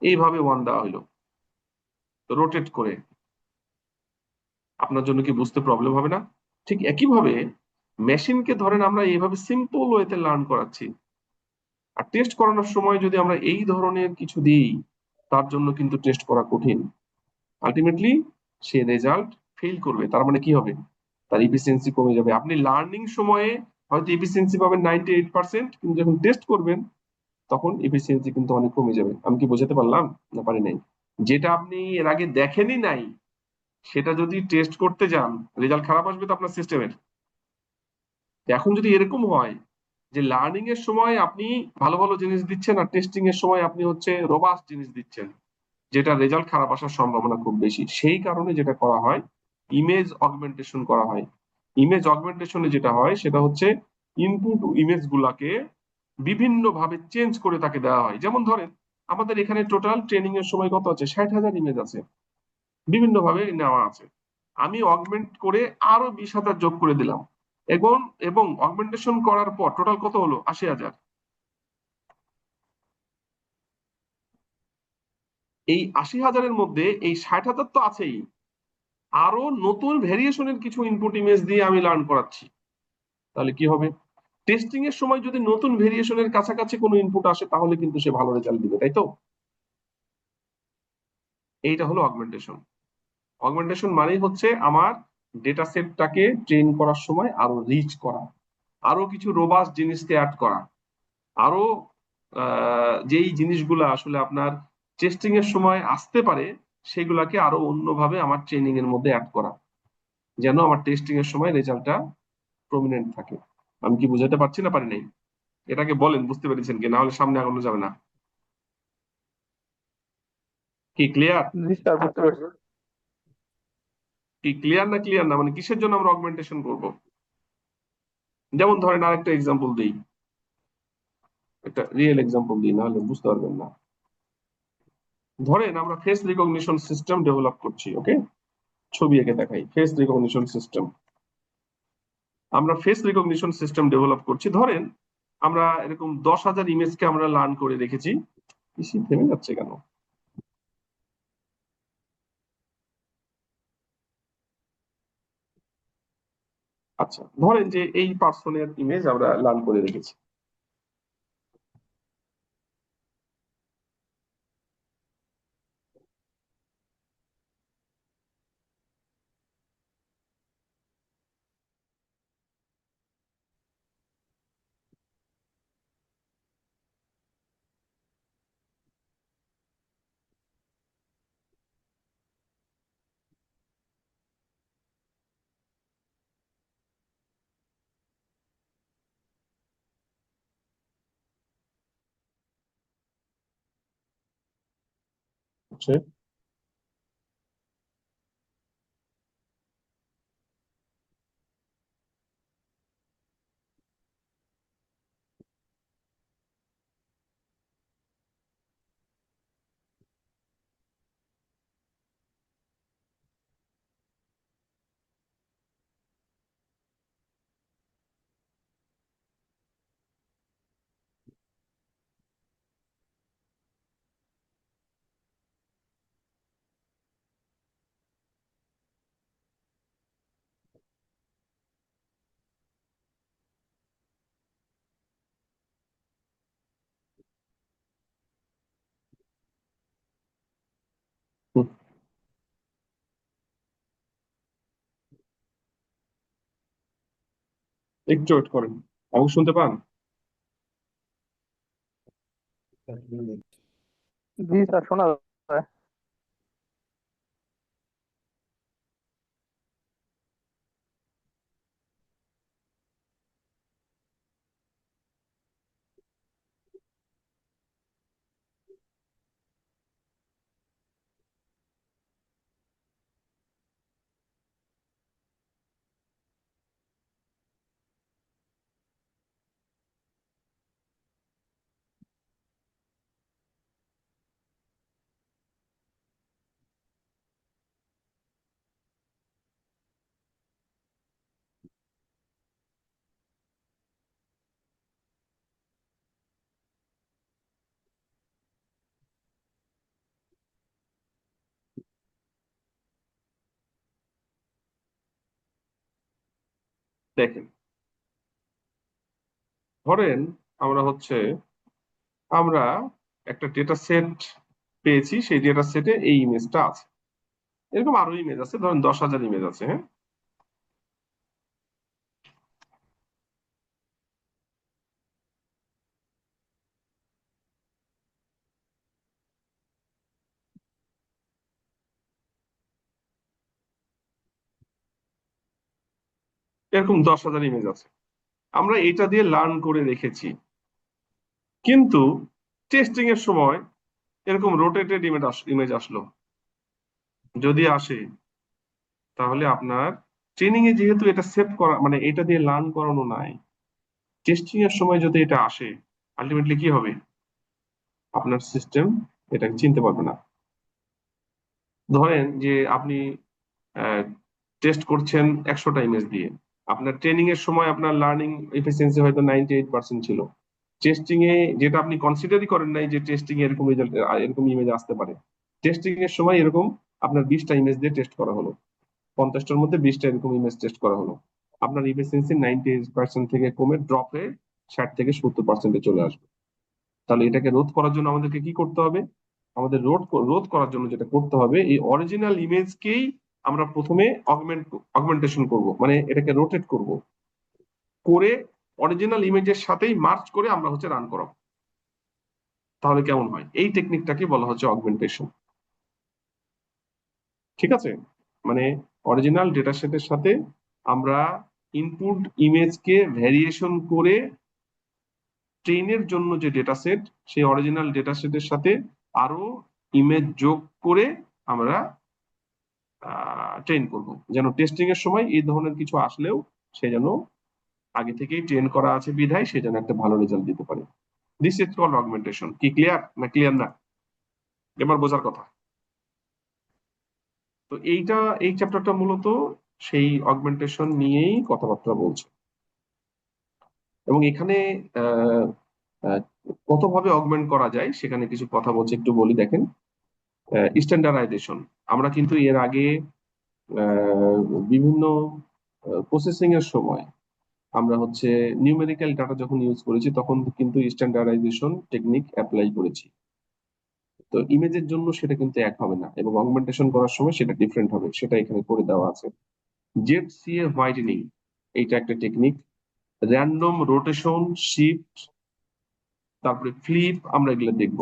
এইভাবে ওয়ান দেওয়া হলো রোটেট করে। আপনার জন্য কি বুঝতে প্রবলেম হবে না? ঠিক একইভাবে মেশিনকে ধরেন আমরা এইভাবে সিম্পল ওয়েতে লার্ন করাচ্ছি, আর টেস্ট করানোর সময় যদি আমরা এই ধরনের কিছু দিই, তার জন্য কিন্তু টেস্ট করা কঠিন। আলটিমেটলি সে রেজাল্ট ফেল করবে। তার মানে কি হবে? তার ইফিসিয়েন্সি কমে যাবে। আপনি লার্নিং সময়ে হয়তো ইফিসিয়েন্সি পাবেন 98%, কিন্তু যখন টেস্ট করবেন তখন ইফিসিয়েন্সি কিন্তু অনেক কমে যাবে। আমি কি বোঝাতে পারলাম না পারি নাই? যেটা আপনি এর আগে দেখেনই নাই, সেটা যদি টেস্ট করতে যান, রেজাল্ট খারাপ আসবে তো আপনার সিস্টেমের। এখন যদি এরকম হয় যে লার্নিং এর সময় আপনি ভালো ভালো জিনিস দিচ্ছেন, আর টেস্টিং এর সময় আপনি হচ্ছে রোবাস্ট জিনিস দিচ্ছেন, যেটা রেজাল্ট খারাপ আসার সম্ভাবনা খুব বেশি। সেই কারণে যেটা করা হয়, ইমেজ অগমেন্টেশন করা হয়। ইমেজ অগমেন্টেশনে যেটা হয় সেটা হচ্ছে ইনপুট ইমেজ গুলাকে বিভিন্ন ভাবে চেঞ্জ করে তাকে দেওয়া হয়। যেমন ধরেন আমাদের এখানে টোটাল ট্রেনিং এর সময় কত আছে? 60,000 ইমেজ আছে, বিভিন্ন ভাবে নেওয়া আছে। আমি অগমেন্ট করে আরো 20,000 যোগ করে দিলাম, এবং এবং অগমেন্টেশন করার পর টোটাল কত হলো? 80,000। এই 80,000-এর মধ্যে এই 60,000 তো আছেই, আরো নতুন ভেরিয়েশনের কিছু ইনপুট ইমেজ দিয়ে আমি লার্ন করাচ্ছি। তাহলে কি হবে? টেস্টিং এর সময় যদি নতুন ভেরিয়েশনের কাছাকাছি কোনো ইনপুট আসে তাহলে কিন্তু সে ভালো রেজাল্ট দিবে, তাই তো? এইটা হলো অগমেন্টেশন। অগমেন্টেশন মানেই হচ্ছে আমার ডেটা সেটটাকে ট্রেন করার সময় আরো রিচ করা, আরো কিছু রোবাস্ট জিনিসকে অ্যাড করা, আরো যেই জিনিসগুলো আসলে আপনার টেস্টিং এর সময় আসতে পারে সেগুলাকে আরো অন্যভাবে আমার ট্রেনিং এর মধ্যে অ্যাড করা, যেন আমার টেস্টিং এর সময় রেজাল্টটা প্রমিনেন্ট থাকে। আমি কি বুঝাতে পারছি না পারি নাই? এটাকে বলেন বুঝতে পেরেছেন কি, না হলে সামনে আগানো যাবে না। কি ক্লিয়ার? জি স্যার, বুঝতে পারছি। কি ক্লিয়ার না ক্লিয়ার না, মানে কিসের জন্য আমরা অগমেন্টেশন করব? যেমন ধরেন আরেকটা এক্সাম্পল দিই, একটা রিয়েল এক্সাম্পল দিই, নাহলে বুঝতে পারবেন না। ধরেন আমরা ফেস রিকগনিশন সিস্টেম ডেভেলপ করছি, ওকে? ছবি এঁকে দেখাই, ফেস রিকগনিশন সিস্টেম। আমরা ফেস রিকগনিশন সিস্টেম ডেভেলপ করছি, ধরেন আমরা এরকম 10,000 ইমেজকে আমরা লার্ন করে রেখেছি। পিসি থেমে যাচ্ছে কেন? আচ্ছা, ধরেন যে এই পার্সনের ইমেজ আমরা লার্ন করে রেখেছি। হচ্ছে হুম, একটু ওয়েট করেন, আমাকে শুনতে পান? জি স্যার, শোনা যায়। দেখেন, ধরেন আমরা হচ্ছে আমরা একটা ডেটা সেট পেয়েছি, সেই ডেটা সেটে এই ইমেজটা আছে, এরকম আরো ইমেজ আছে, ধরেন 10,000 ইমেজ আছে, হ্যাঁ? এরকম 10,000 ইমেজ আছে, আমরা এটা দিয়ে লার্ন করে রেখেছি। কিন্তু টেস্টিং এর সময় এরকম রোটেটেড ইমেজ আসলো, যদি আসে তাহলে আপনার ট্রেনিং এ যেহেতু এটা সেভ করা, মানে এটা দিয়ে লার্ন করানো নাই, টেস্টিং এর সময় যদি এটা আসে, আলটিমেটলি কি হবে? আপনার সিস্টেম এটাকে চিনতে পারবে না। ধরেন যে আপনি টেস্ট করছেন 100টা ইমেজ দিয়ে, আপনার ট্রেনিং এর সময় আপনার লার্নিং এফিসিয়েন্সি হয়তো 98% ছিল, টেস্টিং এ যেটা আপনি কনসিডারই করেন নাই যে টেস্টিং এ এরকম রেজাল্ট, এরকম ইমেজ আসতে পারে, টেস্টিং এর সময় এরকম আপনার 20টা ইমেজ দিয়ে টেস্ট করা হলো, 50টার মধ্যে 20টা এরকম ইমেজ টেস্ট করা হলো, আপনার ইফিসিয়েন্সি 90% থেকে কমে ড্রপ হয়ে 60 থেকে 70% চলে আসবে। তাহলে এটাকে রোধ করার জন্য আমাদেরকে কি করতে হবে? আমাদের রোধ করার জন্য যেটা করতে হবে, এই অরিজিনাল ইমেজকেই আমরা প্রথমে অগমেন্টেশন করব, মানে এটাকে রোটেট করব, করে অরিজিনাল ইমেজের সাথেই মার্চ করে আমরা হচ্ছে রান করাবো। তাহলে কেমন হয়? এই টেকনিকটাকে বলা হচ্ছে অগমেন্টেশন। ঠিক আছে, মানে অরিজিনাল ডেটা সেটের সাথে আমরা ইনপুট ইমেজকে ভ্যারিয়েশন করে ট্রেনের জন্য যে ডেটা সেট, সেই অরিজিনাল ডেটা সেটের সাথে আরো ইমেজ যোগ করে আমরা ট্রেন করব, যেন টেস্টিং এর সময় এই ধরনের কিছু আসলেও সে যেন আগে থেকেই ট্রেন করা আছে বিধায় সে যেন একটা ভালো রেজাল্ট দিতে পারে। This is called augmentation. কি ক্লিয়ার না ক্লিয়ার না? এবার বোঝার কথা। তো এই চ্যাপ্টারটা মূলত সেই অগমেন্টেশন নিয়েই কথাবার্তা বলছে, এবং এখানে আহ, আহ, কতভাবে অগমেন্ট করা যায় সেখানে কিছু কথা বলছে, একটু বলি। দেখেন, স্ট্যান্ডার্ডাইজেশন। আমরা কিন্তু এর আগে বিভিন্ন প্রসেসিং এর সময় আমরা হচ্ছে নিউমেরিক্যাল ডাটা যখন ইউজ করেছি তখন কিন্তু স্ট্যান্ডার্ডাইজেশন টেকনিক অ্যাপ্লাই করেছি। তো ইমেজের জন্য সেটা কিন্তু এক হবে না, এবং অগমেন্টেশন করার সময় সেটা ডিফারেন্ট হবে, সেটা এখানে করে দেওয়া আছে। জেড-সিএ হোয়াইটেনিং, এইটা একটা টেকনিক। র্যান্ডম রোটেশন, শিফট, তারপরে ফ্লিপ, আমরা এগুলো দেখব।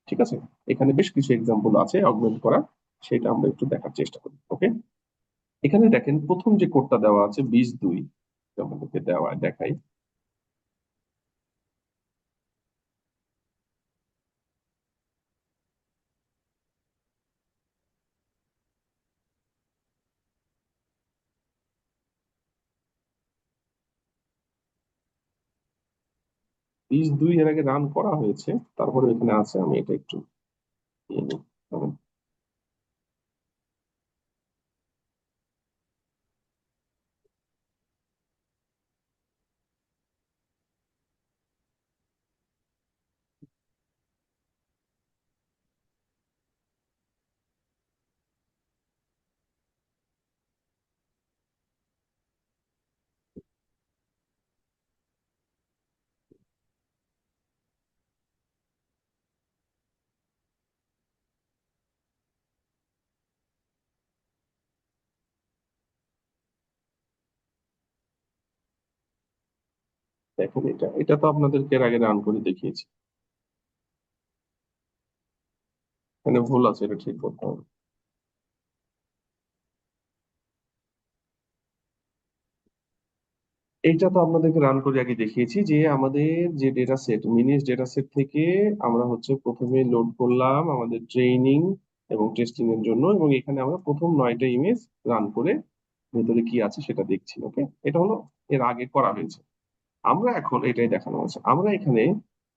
ঠিক আছে, এখানে বেশ কিছু এক্সাম্পল আছে অগমেন্ট করা, সেটা আমরা একটু দেখার চেষ্টা করি। ওকে, এখানে দেখেন প্রথম যে কোডটা দেওয়া আছে 20-2, আমাদেরকে দেখাই। পিস 2 এর আগে রান করা হয়েছে, তারপরে এখানে আছে, আমি এটা একটু নিয়ে নিই। দেখেন, এটা তো আপনাদেরকে এর আগে রান করে দেখিয়েছি। এখানে ভুল আছে, এটা ঠিক করতে হবে। এইটা তো আপনাদেরকে রান করে আগে দেখিয়েছি যে আমাদের যে ডেটা সেট, মিনিস ডেটা সেট থেকে আমরা হচ্ছে প্রথমে লোড করলাম আমাদের ট্রেনিং এবং টেস্টিং এর জন্য, এবং এখানে আমরা প্রথম 9টা ইমেজ রান করে ভেতরে কি আছে সেটা দেখছি। ওকে, এটা হলো এর আগে করা হয়েছে। আমরা এখন এটাই দেখানো হচ্ছে, আমরা এখানে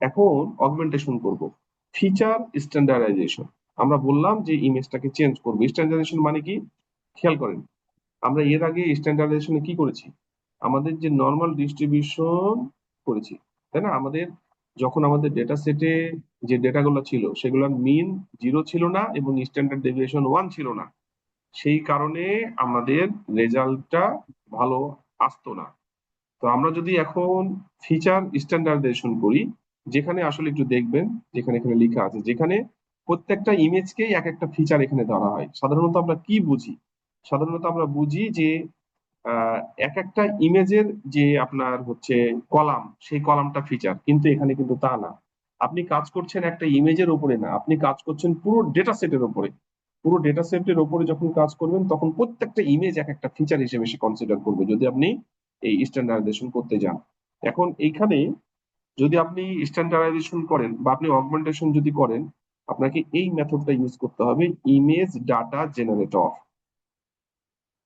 এখন অগমেন্টেশন করব, ফিচার স্ট্যান্ডার্ডাইজেশন। আমরা বললাম যে ইমেজটাকে চেঞ্জ করবো। স্ট্যান্ডার্ডাইজেশন মানে কি? খেয়াল করেন, আমরা এর আগে স্ট্যান্ডার্ডাইজেশনে কি করেছি? আমাদের যে নর্মাল ডিস্ট্রিবিউশন করেছি, তাই না? আমাদের যখন আমাদের ডেটা সেটে যে ডেটাগুলো ছিল সেগুলোর মিন 0 ছিল না এবং স্ট্যান্ডার্ড ডেভিয়েশন 1 ছিল না, সেই কারণে আমাদের রেজাল্টটা ভালো আসতো না। তো আমরা যদি এখন ফিচার স্ট্যান্ডার্ডাইজেশন করি, যেখানে আসলে একটু দেখবেন, যেখানে এখানে লেখা আছে, যেখানে প্রত্যেকটা ইমেজকেই এক একটা ফিচার এখানে ধরা হয়। সাধারণত আমরা কি বুঝি? সাধারণত আমরা বুঝি যে আহ, এক একটা ইমেজের যে আপনার হচ্ছে কলাম, সেই কলামটা ফিচার, কিন্তু এখানে কিন্তু তা না। আপনি কাজ করছেন একটা ইমেজের উপরে না, আপনি কাজ করছেন পুরো ডেটা সেটের উপরে। পুরো ডেটা সেটের উপরে যখন কাজ করবেন তখন প্রত্যেকটা ইমেজ এক একটা ফিচার হিসেবে সে কনসিডার করবে, যদি আপনি এই স্ট্যান্ডার্ডাইজেশন করতে যান। এখন এইখানে যদি আপনি স্ট্যান্ডার্ডাইজেশন করেন বা আপনি অগমেন্টেশন যদি করেন, আপনাকে এই মেথডটা ইউজ করতে হবে, ইমেজ ডাটা জেনারেটর।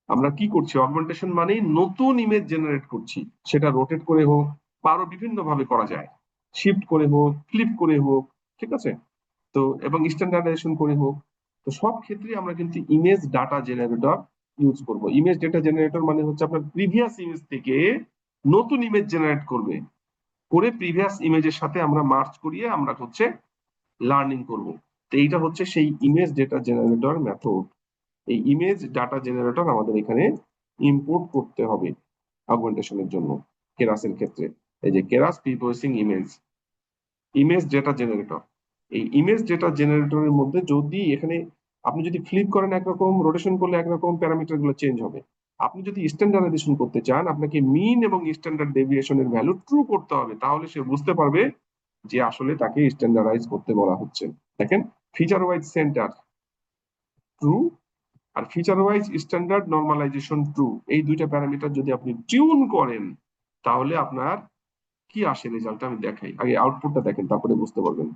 আমরা কি করছি? অগমেন্টেশন মানে নতুন ইমেজ জেনারেট করছি, সেটা রোটেট করে হোক বা আরো বিভিন্ন ভাবে করা যায়, শিফট করে হোক, ফ্লিপ করে হোক, ঠিক আছে? তো এবং স্ট্যান্ডার্ডাইজেশন করে হোক। তো সব ক্ষেত্রে আমরা কিন্তু ইমেজ ডাটা জেনারেটর ইউজ করব। ইমেজ ডাটা জেনারেটর মানে হচ্ছে আপনার প্রিভিয়াস ইমেজ থেকে নতুন ইমেজ জেনারেট করবে, করে প্রিভিয়াস ইমেজের সাথে আমরা মার্চ করিয়ে আমরা হচ্ছে লার্নিং করব। তো এইটা হচ্ছে সেই ইমেজ ডেটা জেনারেটর মেথড। এই ইমেজ ডাটা জেনারেটর আমাদের এখানে ইম্পোর্ট করতে হবে অগমেন্টেশনের জন্য কেরাসের ক্ষেত্রে। এই যে Keras preprocessing image data generator, এই ইমেজ ডেটা জেনারেটরের মধ্যে যদি এখানে আপনি যদি ফ্লিপ করেন একরকম, রোটেশন করলে একরকম, প্যারামিটার গুলো চেঞ্জ হবে। আপনি যদি স্ট্যান্ডার্ডাইজেশন করতে চান, আপনাকে মিন এবং স্ট্যান্ডার্ড ডেভিয়েশনের ভ্যালু ট্রু করতে হবে, তাহলে সে বুঝতে পারবে যে আসলে তাকে স্ট্যান্ডার্ডাইজ করতে বলা হচ্ছে। দেখেন, ফিচার ওয়াইজ সেন্টার ট্রু আর feature wise standard normalization true, এই দুইটা প্যারামিটার যদি আপনি টিউন করেন তাহলে আপনার কি আসে রেজাল্ট আমি দেখাই, আগে আউটপুটটা দেখেন তারপরে বুঝতে পারবেন।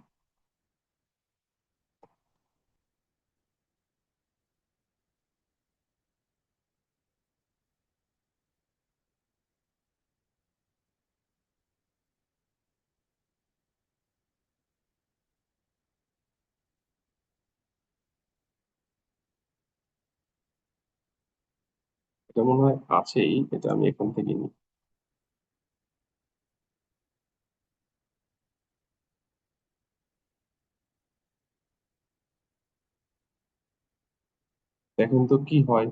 এটা মনে হয় আছেই, এটা আমি এখান থেকে নিই। দেখেন তো কি হয়।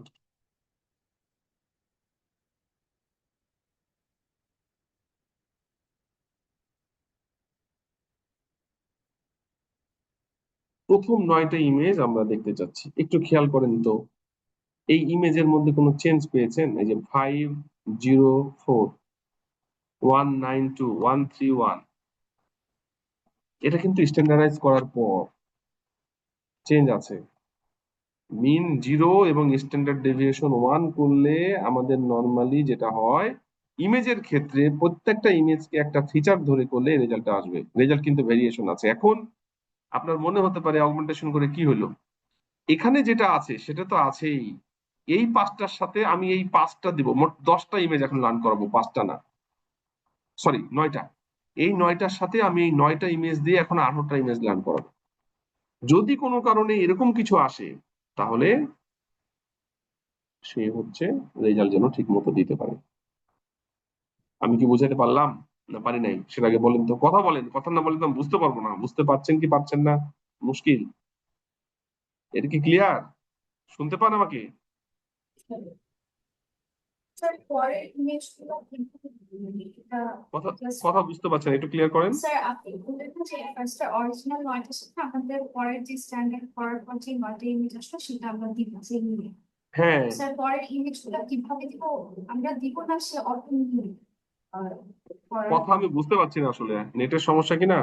প্রথম 9টা ইমেজ আমরা দেখতে চাচ্ছি, একটু খেয়াল করেন তো এই ইমেজের মধ্যে কোনো চেঞ্জ পেয়েছেন? এই যে 504192131, এটা কিন্তু স্ট্যান্ডার্ডাইজ করার পর চেঞ্জ আছে। মিন 0 এবং স্ট্যান্ডার্ড ডেভিয়েশন 1 করলে আমাদের নর্মালি যেটা হয়, ইমেজের ক্ষেত্রে প্রত্যেকটা ইমেজকে একটা ফিচার ধরে করলে রেজাল্টটা আসবে। রেজাল্ট কিন্তু ভেরিয়েশন আছে। এখন আপনার মনে হতে পারে অগমেন্টেশন করে কি হলো, এখানে যেটা আছে সেটা তো আছেই, এই 5টার সাথে আমি এই 5টা দিব, মোট 10টা ইমেজ এখন লার্ন করাবো, 5টা না, সরি 9টা। এই 9টার সাথে আমি এই 9টা ইমেজ দিয়ে এখন 18টা ইমেজ লার্ন করাবো। যদি কোনো কারণে এরকম কিছু আসে তাহলে সে হচ্ছে রেজাল্ট যেন ঠিক মতো দিতে পারে। আমি কি বুঝাতে পারলাম না পারি নাই সেটা আগে বলেন তো, কথা বলেন, কথা না বলেন তো আমি বুঝতে পারবো না। বুঝতে পারছেন কি পারছেন না মুশকিল। এটা কি ক্লিয়ার? শুনতে পান আমাকে? স্যার পরের ইমেজগুলো কিভাবে এটা কথা just কথা বুঝতে পারছেন, একটু ক্লিয়ার করেন। স্যার আপনি বললেন যে ফার্স্টে অরিজিনাল নয়টার সাথে আমাদের পরের যে স্ট্যান্ডার্ড করার পর যে নয়টা ইমেজ আসলো সেটা আমরা দিব যে নিয়ে। হ্যাঁ, স্যার পরের ইমেজগুলো কিভাবে দিব? আমরা দিব না, সে অটো নিয়ে আর পরের কথা আমি বুঝতে পারছি না আসলে, নেটের সমস্যা কিনা।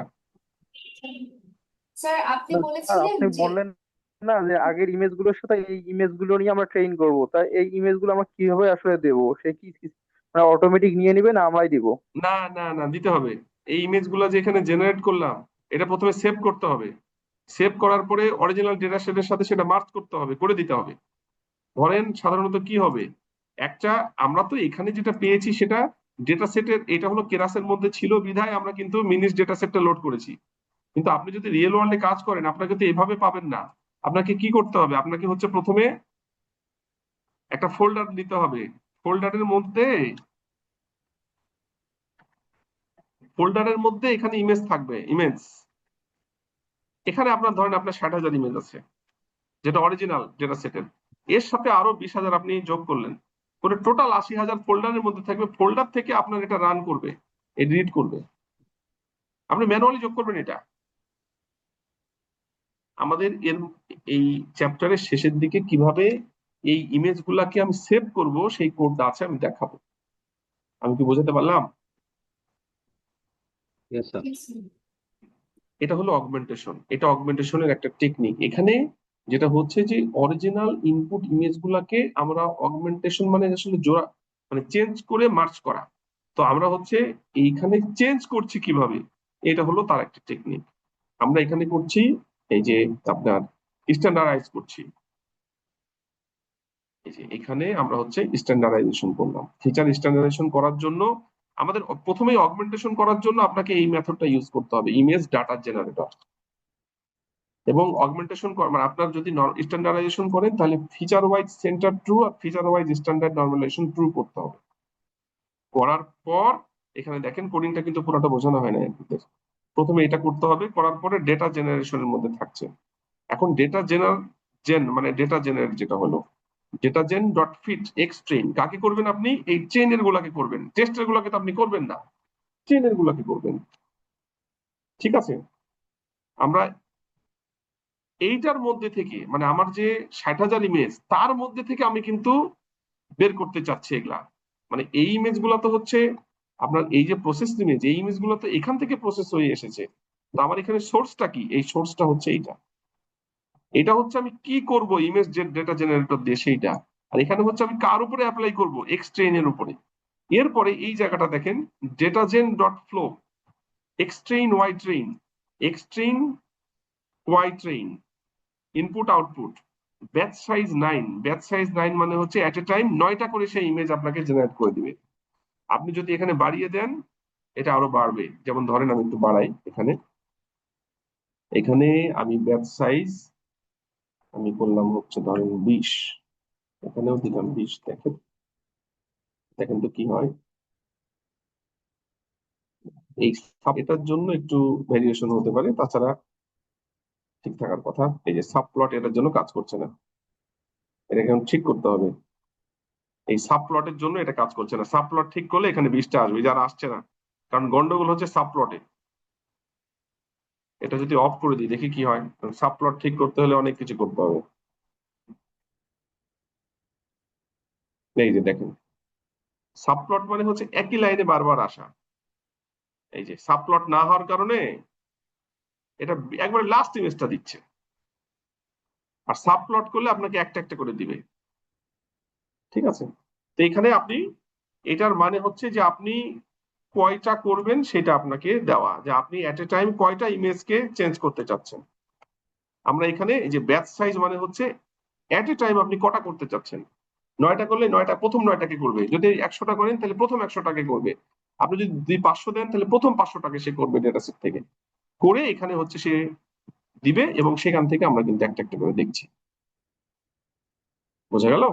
স্যার আপনি স্যার বলেছিলেন আপনি যে বললেন না যে আগের ইমেজগুলোর সাথে এই ইমেজগুলো নিয়ে আমরা ট্রেন করব, তাই এই ইমেজগুলো আমরা কিভাবে আসলে দেবো? সে কি মানে অটোমেটিক নিয়ে নিবে না আমরাই দিব? না না না, দিতে হবে। এই ইমেজ গুলা যে এখানে জেনারেট করলাম, এটা প্রথমে সেভ করতে হবে। সেভ করার পরে অরিজিনাল ডেটা সেটের সাথে সেটা মার্জ করতে হবে, করে দিতে হবে। ধরেন সাধারণত কি হবে, একটা আমরা তো এখানে যেটা পেয়েছি সেটা ডেটা সেটের, এটা হলো কেরাসের মধ্যে ছিল বিধায় আমরা কিন্তু মিনিস ডেটা সেটটা লোড করেছি। কিন্তু আপনি যদি রিয়েল ওয়ার্ল্ডে কাজ করেন আপনাকে তো এভাবে পাবেন না। আপনাকে কি করতে হবে, আপনাকে হচ্ছে প্রথমে একটা ফোল্ডার নিতে হবে। ফোল্ডারের মধ্যে ফোল্ডারের মধ্যে এখানে ইমেজ থাকবে, ইমেজ। এখানে আপনার ধরেন আপনার 60,000 ইমেজ আছে, যেটা অরিজিনাল ডেটা সেটের। এর সাথে আরো 20,000 আপনি যোগ করলেন, করে টোটাল 80,000 ফোল্ডারের মধ্যে থাকবে। ফোল্ডার থেকে আপনার এটা রান করবে, এডিট করবে। আপনি ম্যানুয়ালি যোগ করবেন এটা। আমাদের এর এই চ্যাপ্টারের শেষের দিকে কিভাবে এই ইমেজ গুলাকে আমি সেভ করব সেই কোডটা আছে, আমি দেখাবো। আমি কি বোঝাতে পারলাম? এটা হলো অগমেন্টেশন, এটা অগমেন্টেশনের একটা টেকনিক। এখানে যেটা হচ্ছে যে অরিজিনাল ইনপুট ইমেজ গুলাকে আমরা অগমেন্টেশন মানে আসলে জোড়া, মানে চেঞ্জ করে মার্চ করা। তো আমরা হচ্ছে এইখানে চেঞ্জ করছি কিভাবে, এটা হলো তার একটা টেকনিক। আমরা এখানে করছি এই যে আপনার স্ট্যান্ডার্ডাইজ করছি। এই যে এখানে আমরা হচ্ছে স্ট্যান্ডার্ডাইজেশন করলাম। ফিচার স্ট্যান্ডার্ডাইজেশন করার জন্য আমাদের প্রথমেই অগমেন্টেশন করার জন্য আপনাকে এই মেথডটা ইউজ করতে হবে, ইমেজ ডাটা জেনারেটর। এবং অগমেন্টেশন মানে আপনার যদি স্ট্যান্ডার্ডাইজেশন করেন তাহলে ফিচার ওয়াইজ সেন্টার ট্রু আর feature wise standard normalization true করতে হবে। করার পর এখানে দেখেন কোডিংটা কিন্তু পুরোটা বোঝানো হয় না আপনাদের। প্রথমে এটা করতে হবে, করার পরে ডেটা জেনারেশনের মধ্যে থাকছে। এখন ডেটা মানে ডেটা জেনারেট যেটা হলো, ডেটাজেন ডট ফিট এক্স ট্রেন কাকে করবেন আপনি? এই চেইনের গুলাকে করবেন, টেস্টের গুলাকে তো আপনি করবেন না, চেইনের গুলাকে করবেন। ঠিক আছে, আমরা এইটার মধ্যে থেকে মানে আমার যে 60,000 ইমেজ তার মধ্যে থেকে আমি কিন্তু বের করতে চাচ্ছি এগুলা। মানে এই ইমেজ গুলা তো হচ্ছে আপনার এই যে প্রসেস ইমেজ, এই ইমেজ গুলো তো এখান থেকে প্রসেস হয়ে এসেছে। তো আমার এখানে সোর্সটা কি? এই সোর্সটা হচ্ছে এইটা। এটা হচ্ছে আমি কি করব ইমেজ ডেটা জেনারেটর দিয়ে সেইটা। আর এখানে হচ্ছে আমি কার উপরে অ্যাপ্লাই করব? এক্স ট্রেইনের উপরে। এরপরে এই জায়গাটা দেখেন, data gen dot flow x train Y train, x train Y train, input output, batch size 9। Batch size 9 মানে হচ্ছে এট এ টাইম 9টা করে সেই ইমেজ আপনাকে জেনারেট করে দিবে। আপনি যদি এখানে বাড়িয়ে দেন এটা আরো বাড়বে। যেমন ধরেন আমি একটু বাড়াই, এখানে এখানে আমি ব্যাচ সাইজ আমি করলাম হচ্ছে ধরেন 20, এখানেও দিলাম 20। দেখেন দেখেন তো কি হয়। এই এটার জন্য একটু ভেরিয়েশন হতে পারে, তাছাড়া ঠিক থাকার কথা। এই যে সাব প্লট এটার জন্য কাজ করছে না, এটাকে এখন ঠিক করতে হবে। এই সাব প্লটের জন্য এটা কাজ করছে না, সাব প্লট ঠিক করলে এখানে 20টা আসবে, যারা আসছে না। কারণ গন্ডগোল হচ্ছে সাব প্লটে। এটা যদি অফ করে দিই দেখি কি হয়। সাব প্লট ঠিক করতে হলে অনেক কিছু করতে হবে। এই যে দেখেন, সাব প্লট মানে হচ্ছে একই লাইনে বারবার আসা। এই যে সাব প্লট না হওয়ার কারণে এটা একবারে লাস্ট ইমেজটা দিচ্ছে। আর সাব প্লট করলে আপনাকে একটা একটা করে দিবে। ঠিক আছে, তো এখানে আপনি এটার মানে হচ্ছে যে আপনি কয়টা করবেন সেটা আপনাকে দেওয়া, যে আপনি এট এ টাইম কয়টা ইমেজকে চেঞ্জ করতে চাচ্ছেন। আমরা এখানে এই যে ব্যাচ সাইজ মানে হচ্ছে এট এ টাইম আপনি কটা করতে চাচ্ছেন। 9টা করলে 9টা, প্রথম 9টাকে করবে। যদি 100টা করেন তাহলে প্রথম 100টাকে করবে। আপনি যদি 500 দেন তাহলে প্রথম 500টাকে সে করবে ডেটা সেট থেকে। করে এখানে হচ্ছে সে দিবে এবং সেখান থেকে আমরা কিন্তু একটা একটা করে দেখছি। বোঝা গেল?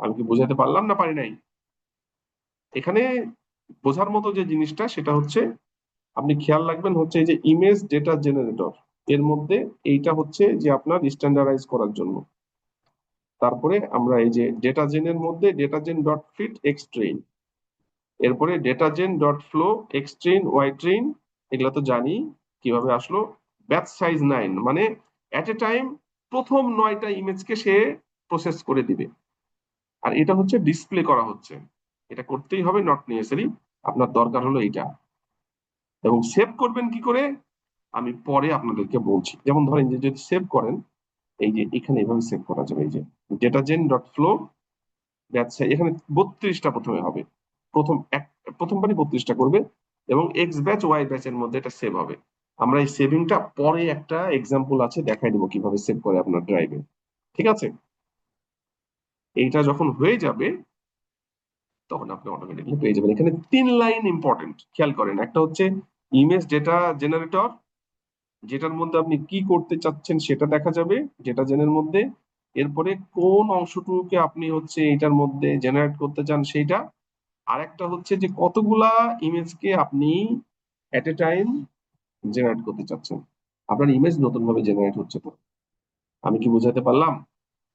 আমি কি বোঝাতে পারলাম না পারি নাই? এখানে বোঝার মতো যে জিনিসটা সেটা হচ্ছে আপনি খেয়াল রাখবেন হচ্ছে এই যে ইমেজ ডেটা জেনারেটর, এর মধ্যে এইটা হচ্ছে যে আপনার স্ট্যান্ডার্ডাইজ করার জন্য। তারপরে আমরা এই যে ডেটাজেনের মধ্যে data gen dot fit x train, এরপরে data gen dot flow x train Y train, এগুলা তো জানি কিভাবে আসলো। ব্যাচ সাইজ 9 মানে এট এ টাইম প্রথম 9টা ইমেজকে সে প্রসেস করে দিবে। আর এটা হচ্ছে ডিসপ্লে করা হচ্ছে, এটা করতেই হবে, নট নেসেসারি। আপনার দরকার হলো এইটা। এবং সেভ করবেন কি করে আমি পরে আপনাদেরকে বলছি। যেমন ধরেন যে যদি সেভ করেন, এই যে এখানে এভাবে সেভ করা যাবে। এই যে ডেটাজেন ডট ফ্লো ব্যাচ সাইজ, এখানে 32টা প্রথমে হবে। প্রথমবারই 32টা করবে এবং এক্স ব্যাচ ওয়াই ব্যাচের মধ্যে এটা সেভ হবে। আমরা এই সেভিংটা পরে একটা এক্সাম্পল আছে দেখাই দিব কিভাবে সেভ করে আপনার ড্রাইভে। ঠিক আছে, এইটা যখন হয়ে যাবে তখন আপনি অটোমেটিকলি পেয়ে যাবেন। এখানে 3 লাইন ইম্পর্টেন্ট, খেয়াল করেন। একটা হচ্ছে ইমেজ ডেটা জেনারেটর, যেটার মধ্যে আপনি কি করতে চাচ্ছেন সেটা দেখা যাবে ডেটা জেনের মধ্যে। এরপরে কোন অংশটুকুকে আপনি হচ্ছে এটার মধ্যে জেনারেট করতে চান সেইটা। আর একটা হচ্ছে যে কতগুলা ইমেজকে আপনি এট এ টাইম জেনারেট করতে চাচ্ছেন। আপনার ইমেজ নতুন ভাবে জেনারেট হচ্ছে। তো আমি কি বোঝাতে পারলাম?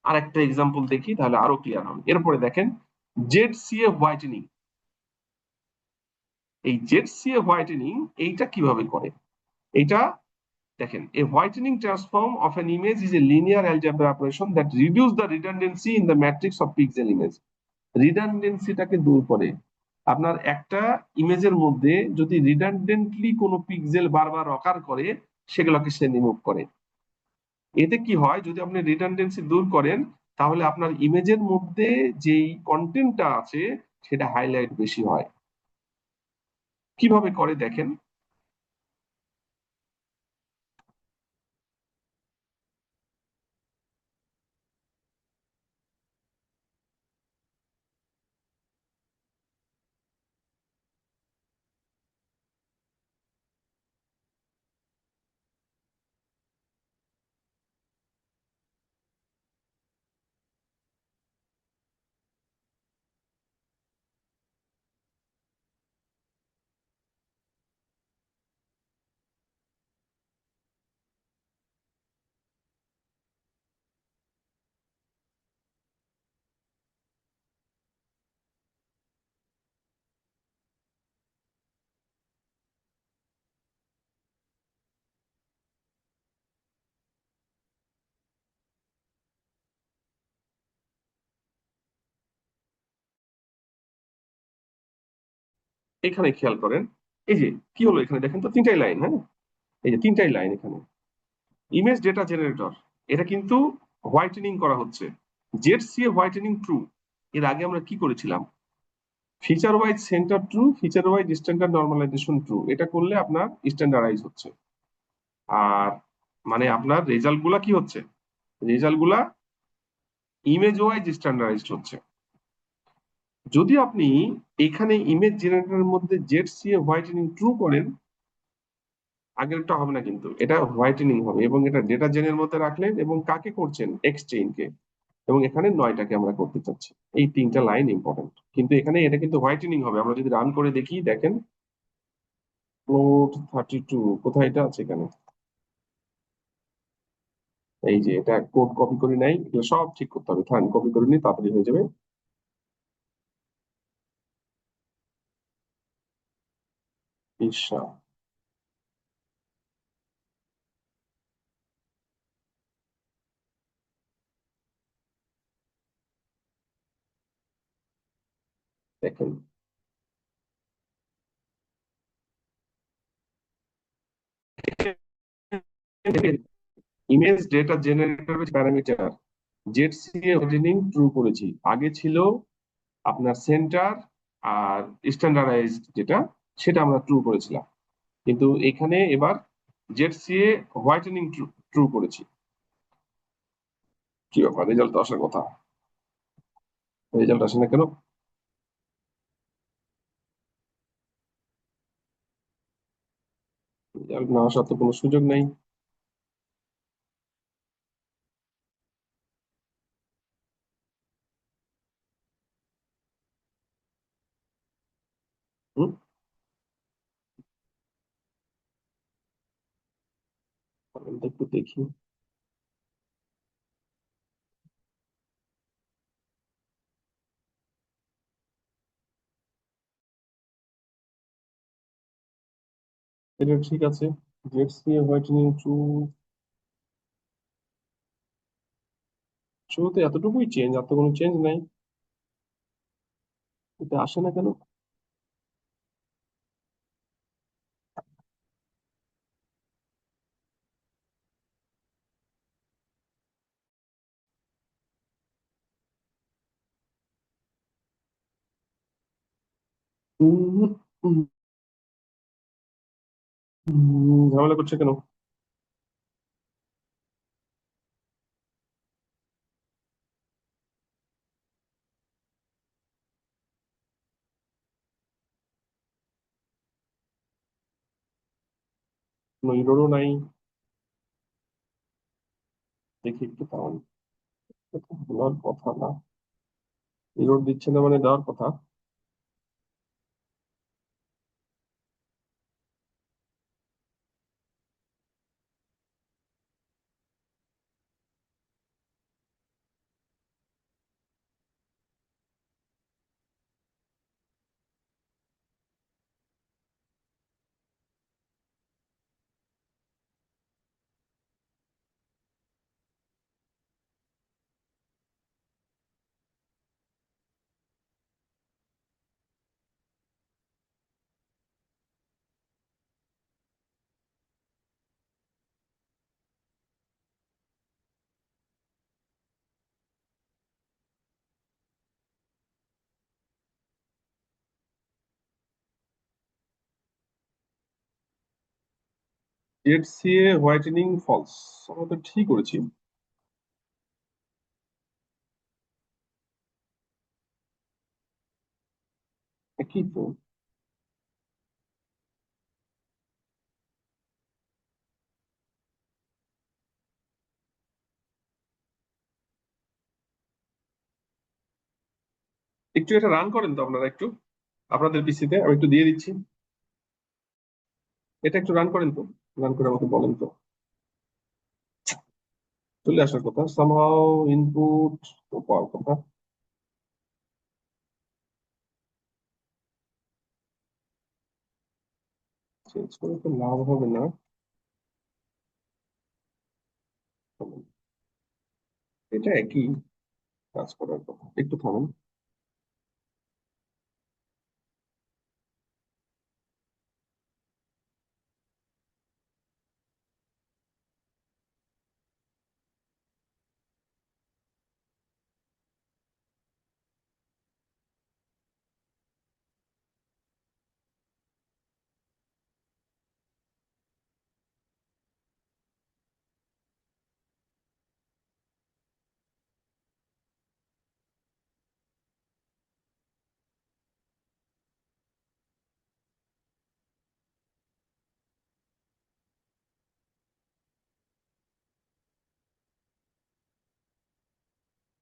আর একটা এক্সাম্পল দেখি তাহলে আরো ক্লিয়ার হবে। এরপরে দেখেন জেড হোয়াইটেনিং। এই হোয়াইটেনিং এইটা কিভাবে করে এইটা দেখেন। A whitening transform of an image is a linear algebra operation that reduce the redundancy in the matrix of pixel image. রিডান্ডেন্সিটাকে দূর করে। আপনার একটা ইমেজের মধ্যে যদি রিডান্ডেন্টলি কোনো পিক্সেল বারবার অকার করে সেগুলোকে সে রিমুভ করে। এতে কি হয়, যদি আপনি রিডান্ডেন্সি দূর করেন তাহলে আপনার ইমেজের মধ্যে যেই কন্টেন্টটা আছে সেটা হাইলাইট বেশি হয়। কিভাবে করে দেখেন। এখানে খেয়াল করেন, এই যে কি হলো এখানে দেখেন তো, তিনটাই লাইন, হ্যাঁ, এই যে তিনটাই লাইন এখানে। ইমেজ ডেটা জেনারেটর, এটা কিন্তু হোয়াইটেনিং করা হচ্ছে, জেড হোয়াইটেনিং ট্রু। এর আগে আমরা কি করেছিলাম, feature wise centre true, feature wise standard normalization true, এটা করলে আপনার স্ট্যান্ডার্ডাইজ হচ্ছে। আর মানে আপনার রেজাল্ট গুলা কি হচ্ছে, রেজাল্ট গুলা ইমেজ ওয়াইজ স্ট্যান্ডার্ডাইজড হচ্ছে। যদি আপনি এখানে ইমেজ জেনারেটরের মধ্যে জেড হোয়াইটেনিং ট্রু করেন, আগেরটা হবে না, কিন্তু এটা হোয়াইটেনিং হবে, এবং এটা ডেটা জেনের মধ্যে রাখলেন, এবং কাকে করছেন, এক্সচেইনকে, এবং এখানে 9টাকে আমরা করতে চাচ্ছি। এই তিনটা লাইন ইম্পর্টেন্ট, কিন্তু এখানে এটা কিন্তু হোয়াইটেনিং হবে। আমরা যদি রান করে দেখি, দেখেন ফ্লোট 32 কোথায়, এটা আছে এখানে, এই যে এটা কোড কপি করি নাই, এগুলো সব ঠিক করতে হবে, থান কপি করে নি, তাড়াতাড়ি হয়ে যাবে। ঈর্ষা, দেখেন image data generator parameter whitening true করেছি, আগে ছিল আপনার সেন্টার আর স্ট্যান্ডার্ডাইজড যেটা, সেটা আমরা ট্রু করেছিলাম, কিন্তু এখানে এবার হোয়াইটেনিং ট্রু ট্রু করেছি। কি ব্যাপার, রেজাল্ট তো আসার কথা, রেজাল্ট আসে না কেন? রেজাল্ট না আসার তো কোনো সুযোগ নাই। হুম, আমি তো একটু দেখি। এটা ঠিক আছে, হোয়াইটেনিং ট্রু, শুরুতে এতটুকুই চেঞ্জ, আর তো কোনো চেঞ্জ নাই, এটা আসে না কেন? উম, উম, ঝামেলা করছে কেন? কোনো ইরোরও নাই, দেখি একটু তাহলে, দেওয়ার কথা না, ইরোর দিচ্ছে না মানে দেওয়ার কথা। হোয়াইটেনিং ফলস, আমরা তো ঠিক করেছি, একই তো। একটু এটা রান করেন তো আপনারা, একটু আপনাদের পিসিতে আমি একটু দিয়ে দিচ্ছি, এটা একটু রান করেন তো, রান করে আমাকে বলেন তো, চলে আসার কথা, সামহাও ইনপুট তো পাওয়ার কথা। চেঞ্জ করে তো লাভ হবে না, এটা একই কাজ করার কথা, একটু থামেন।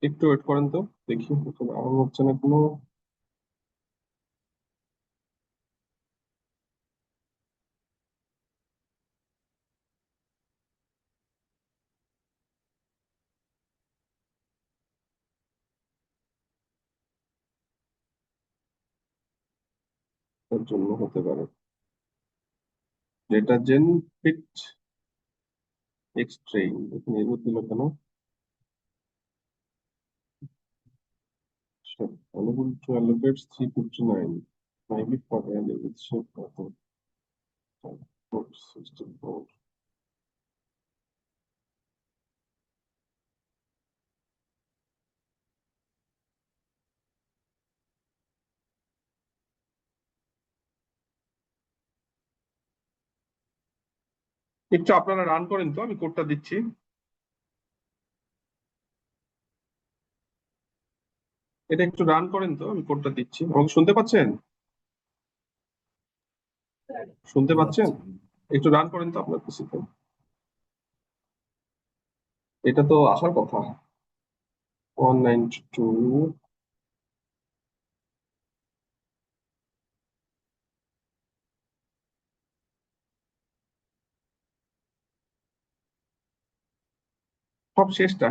একটু ওয়েট করেন তো, দেখি এখানে আর হচ্ছে না কোনো। এর জন্য হতে পারে ডিটারজেন্ট ফিট এক্সট্রেইন, এখানে এরর দিল কেন? Unable to allocate 359 maybe for an with shape method. 64. একটু আপনারা রান করেন তো, আমি কোডটা দিচ্ছি। এটা একটু রান করেন তো, আমি কোডটা দিচ্ছি। আমাকে শুনতে পাচ্ছেন? শুনতে পাচ্ছেন? একটু রান করেন তো আপনার পিসিতে। এটা তো আসার কথা 192। সব শেষটা,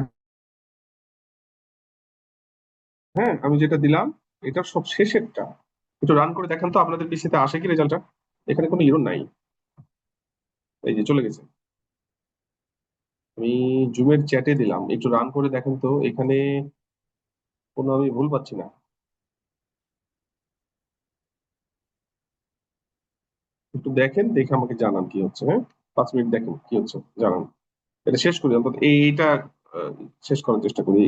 হ্যাঁ আমি যেটা দিলাম এটার সব শেষেরটা একটু রান করে দেখেন তো আপনাদের পিসিতে আসে কি রেজাল্টটা। এখানে কোনো ইরর নাই, এই যে চলে গেছে। আমি জুমের চ্যাটে দিলাম, একটু রান করে দেখেন তো এখানে কোনো আমি ভুল পাচ্ছি না। একটু দেখেন, দেখে আমাকে জানান কি হচ্ছে। হ্যাঁ 5 মিনিট দেখেন কি হচ্ছে, জানান। এটা শেষ করি অন্তত, এইটা আহ, শেষ করার চেষ্টা করি।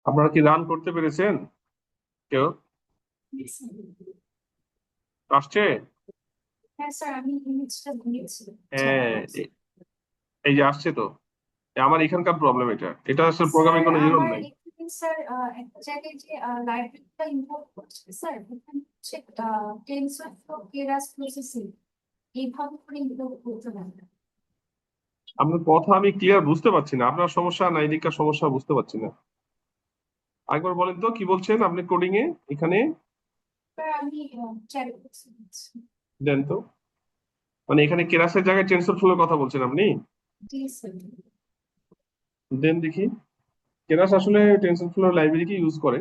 আপনারা কি রান করতে পেরেছেন কেউ? আসছে? হ্যাঁ স্যার, আমি ইমেজটা দিয়েছি চ্যাট হ্যাঁ বক্সে। এই যে আসছে তো। আমার এখানকার প্রবলেম, এটা আসলে প্রোগ্রামে স্যার কোনো ইরর আমার নাই। এখানে স্যার একটা জায়গায় যে লাইব্রেরিটা ইম্পোর্ট করছে স্যার, ওখানে হচ্ছে টেনসরফ্লো কেরাস প্রসেসিং এইভাবে করে ইম্পোর্ট করতে পারে। আপনার কথা আমি ক্লিয়ার বুঝতে পারছি না, আপনার সমস্যা না এদিককার সমস্যা বুঝতে পারছি না। একবার বলেন তো কি বলছেন আপনি কোডিং এ এখানে। স্যার আমি চ্যাট বক্সে দিচ্ছি। দেন তো, মানে এখানে কেরাসের জায়গায় টেনসর ফ্লোর কথা বলছেন আপনি। জি স্যার। দেন দেখি, কেরাস আসলে টেনসর ফ্লোর লাইব্রেরিকে ইউজ করে,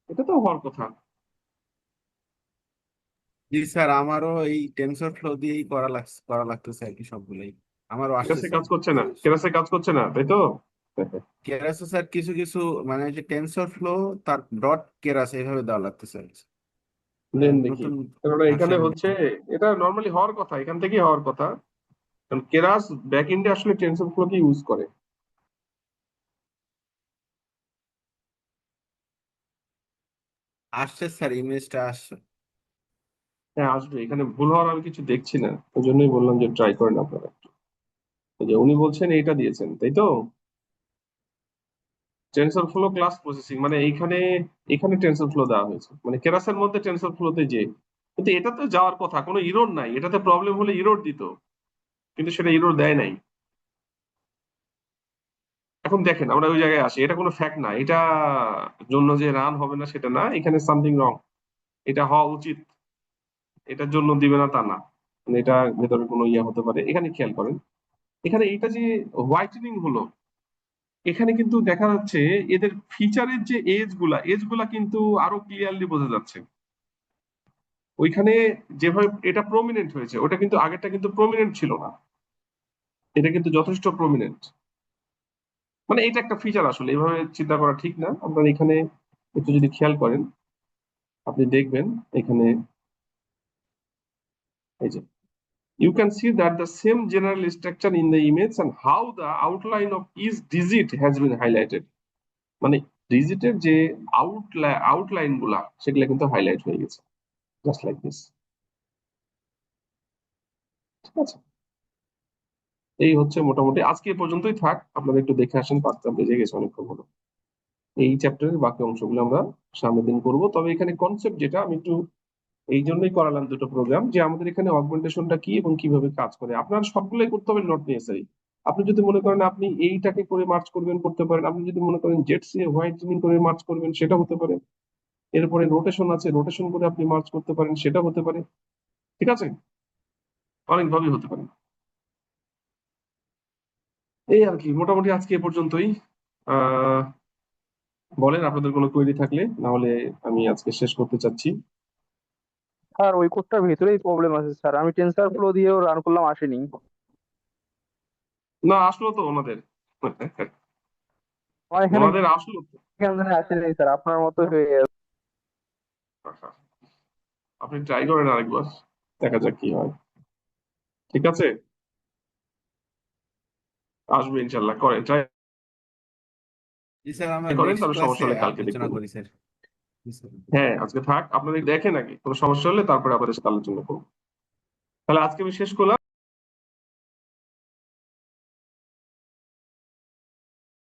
এটা তো হওয়ার কথা। জি স্যার, আমারও এই টেনসর ফ্লো দিয়েই করা লাগতেছে আর কি সবগুলোই। আমারও কেরাসে আসতেছে। কাজ করছে না, কেরাসে কাজ করছে না, তাই তো? কেরাসে স্যার কিছু কিছু মানে যে টেনসর ফ্লো তার ডট কেরাস এইভাবে দেওয়া লাগতেছে। দেন দেখি, নতুন কেননা এখানে ভার্সন। হচ্ছে এটা নর্মালি হওয়ার কথা, এখান থেকেই হওয়ার কথা। কারণ কেরাস ব্যাক এন্ডে আসলে টেনসর ফ্লোকে ইউজ করে। আসছে স্যার, ইমেজটা আসছে। হ্যাঁ আসবে, এখানে ভুল হওয়ার আমি কিছু দেখছি না, ওই জন্যই বললাম যে ট্রাই করেন আপনারা একটু। এই যে উনি বলছেন এইটা দিয়েছেন, তাই তো? টেনসর ফ্লো ক্লাস প্রসেসিং, মানে এইখানে এখানে টেনসর ফ্লো দেওয়া হয়েছে, মানে কেরাসের মধ্যে টেনসর ফ্লোতে যে, কিন্তু এটা তো যাওয়ার কথা, কোনো ইরর নাই, এটাতে প্রবলেম হলে ইরর দিত, কিন্তু সেটা ইরর দেয় নাই। এখন দেখেন আমরা ওই জায়গায় আসি, এটা কোনো ফ্যাক্ট না, এটা জন্য যে রান হবে না সেটা না, এখানে সামথিং রং, এটা হওয়া উচিত, এটার জন্য দিবে না তা না, মানে এটা ভেতরে কোনো ইয়ে হতে পারে। এখানে খেয়াল করেন, এখানে এটা যে হোয়াইটেনিং হলো, এখানে কিন্তু দেখা যাচ্ছে এদের ফিচারের যে এজ গুলা কিন্তু আরো ক্লিয়ারলি বোঝা যাচ্ছে। ওইখানে যেভাবে এটা প্রমিনেন্ট হয়েছে, ওটা কিন্তু আগেরটা কিন্তু প্রমিনেন্ট ছিল না, এটা কিন্তু যথেষ্ট প্রমিনেন্ট। মানে এটা একটা ফিচার, আসলে এভাবে চিন্তা করা ঠিক না। আপনার এখানে একটু যদি খেয়াল করেন আপনি দেখবেন এখানে, এই যে you can see that the same general structure in the image and how the outline of each digit has been highlighted, মানে ডিজিটের যে আউটলাইন গুলা সেগুলা কিন্তু হাইলাইট হয়ে গেছে, জাস্ট লাইক দিস। ঠিক আছে, এই হচ্ছে মোটামুটি আজকে এ পর্যন্তই থাক, আপনারা একটু দেখে আসেন, 5টা বেজে গেছে অনেকক্ষণ হলো। এই চ্যাপ্টারের বাকি অংশগুলো আমরা সামনের দিন করব। তবে এখানে কনসেপ্ট যেটা আমি একটু এই জন্যই করালাম দুটো প্রোগ্রাম, যে আমাদের এখানে অগমেন্টেশনটা কি এবং কিভাবে কাজ করে, আপনার সবগুলোই করতে হবে, নট নেসেসারি। আপনি যদি মনে করেন আপনি এইটাকে করে মার্চ করবেন করতে পারেন, আপনি যদি মনে করেন জেটসি হোয়াইটেনিং করে মার্চ করবেন সেটা হতে পারে, এরপরে রোটেশন আছে রোটেশন করে আপনি মার্চ করতে পারেন সেটা হতে পারে, ঠিক আছে, অনেকভাবেই হতে পারে। এই আর কি, মোটামুটি আজকে এ পর্যন্তই। আহ বলেন আপনাদের কোনো কোয়েরি থাকলে, না হলে আমি আজকে শেষ করতে চাচ্ছি। স্যার ওই কোডটার ভেতরেই প্রবলেম আছে স্যার, আমি টেনসার ফ্লো দিয়েও রান করলাম, আসেনি। না আসলো তো ওনাদের আমার এখানে ওনাদের আসলো তো। এখানে আসেনি স্যার, আপনার মতো হয়ে গেছে। আপনি ট্রাই করেন আরেকবার, দেখা যাক কি হয়, ঠিক আছে, আসবে ইনশাল্লাহ, করেন ট্রাই জি স্যার, আমরা করেন, নেক্সট তবে সমস্যা ক্লাসে হলে কালকে আলোচনা দেখবেন। করি স্যার। জি স্যার। হ্যাঁ আজকে থাক, আপনাদের দেখেন আগে, কোনো সমস্যা হলে তারপরে আপনাদের সাথে আলোচনা করবো। তাহলে আজকে আমি শেষ করলাম।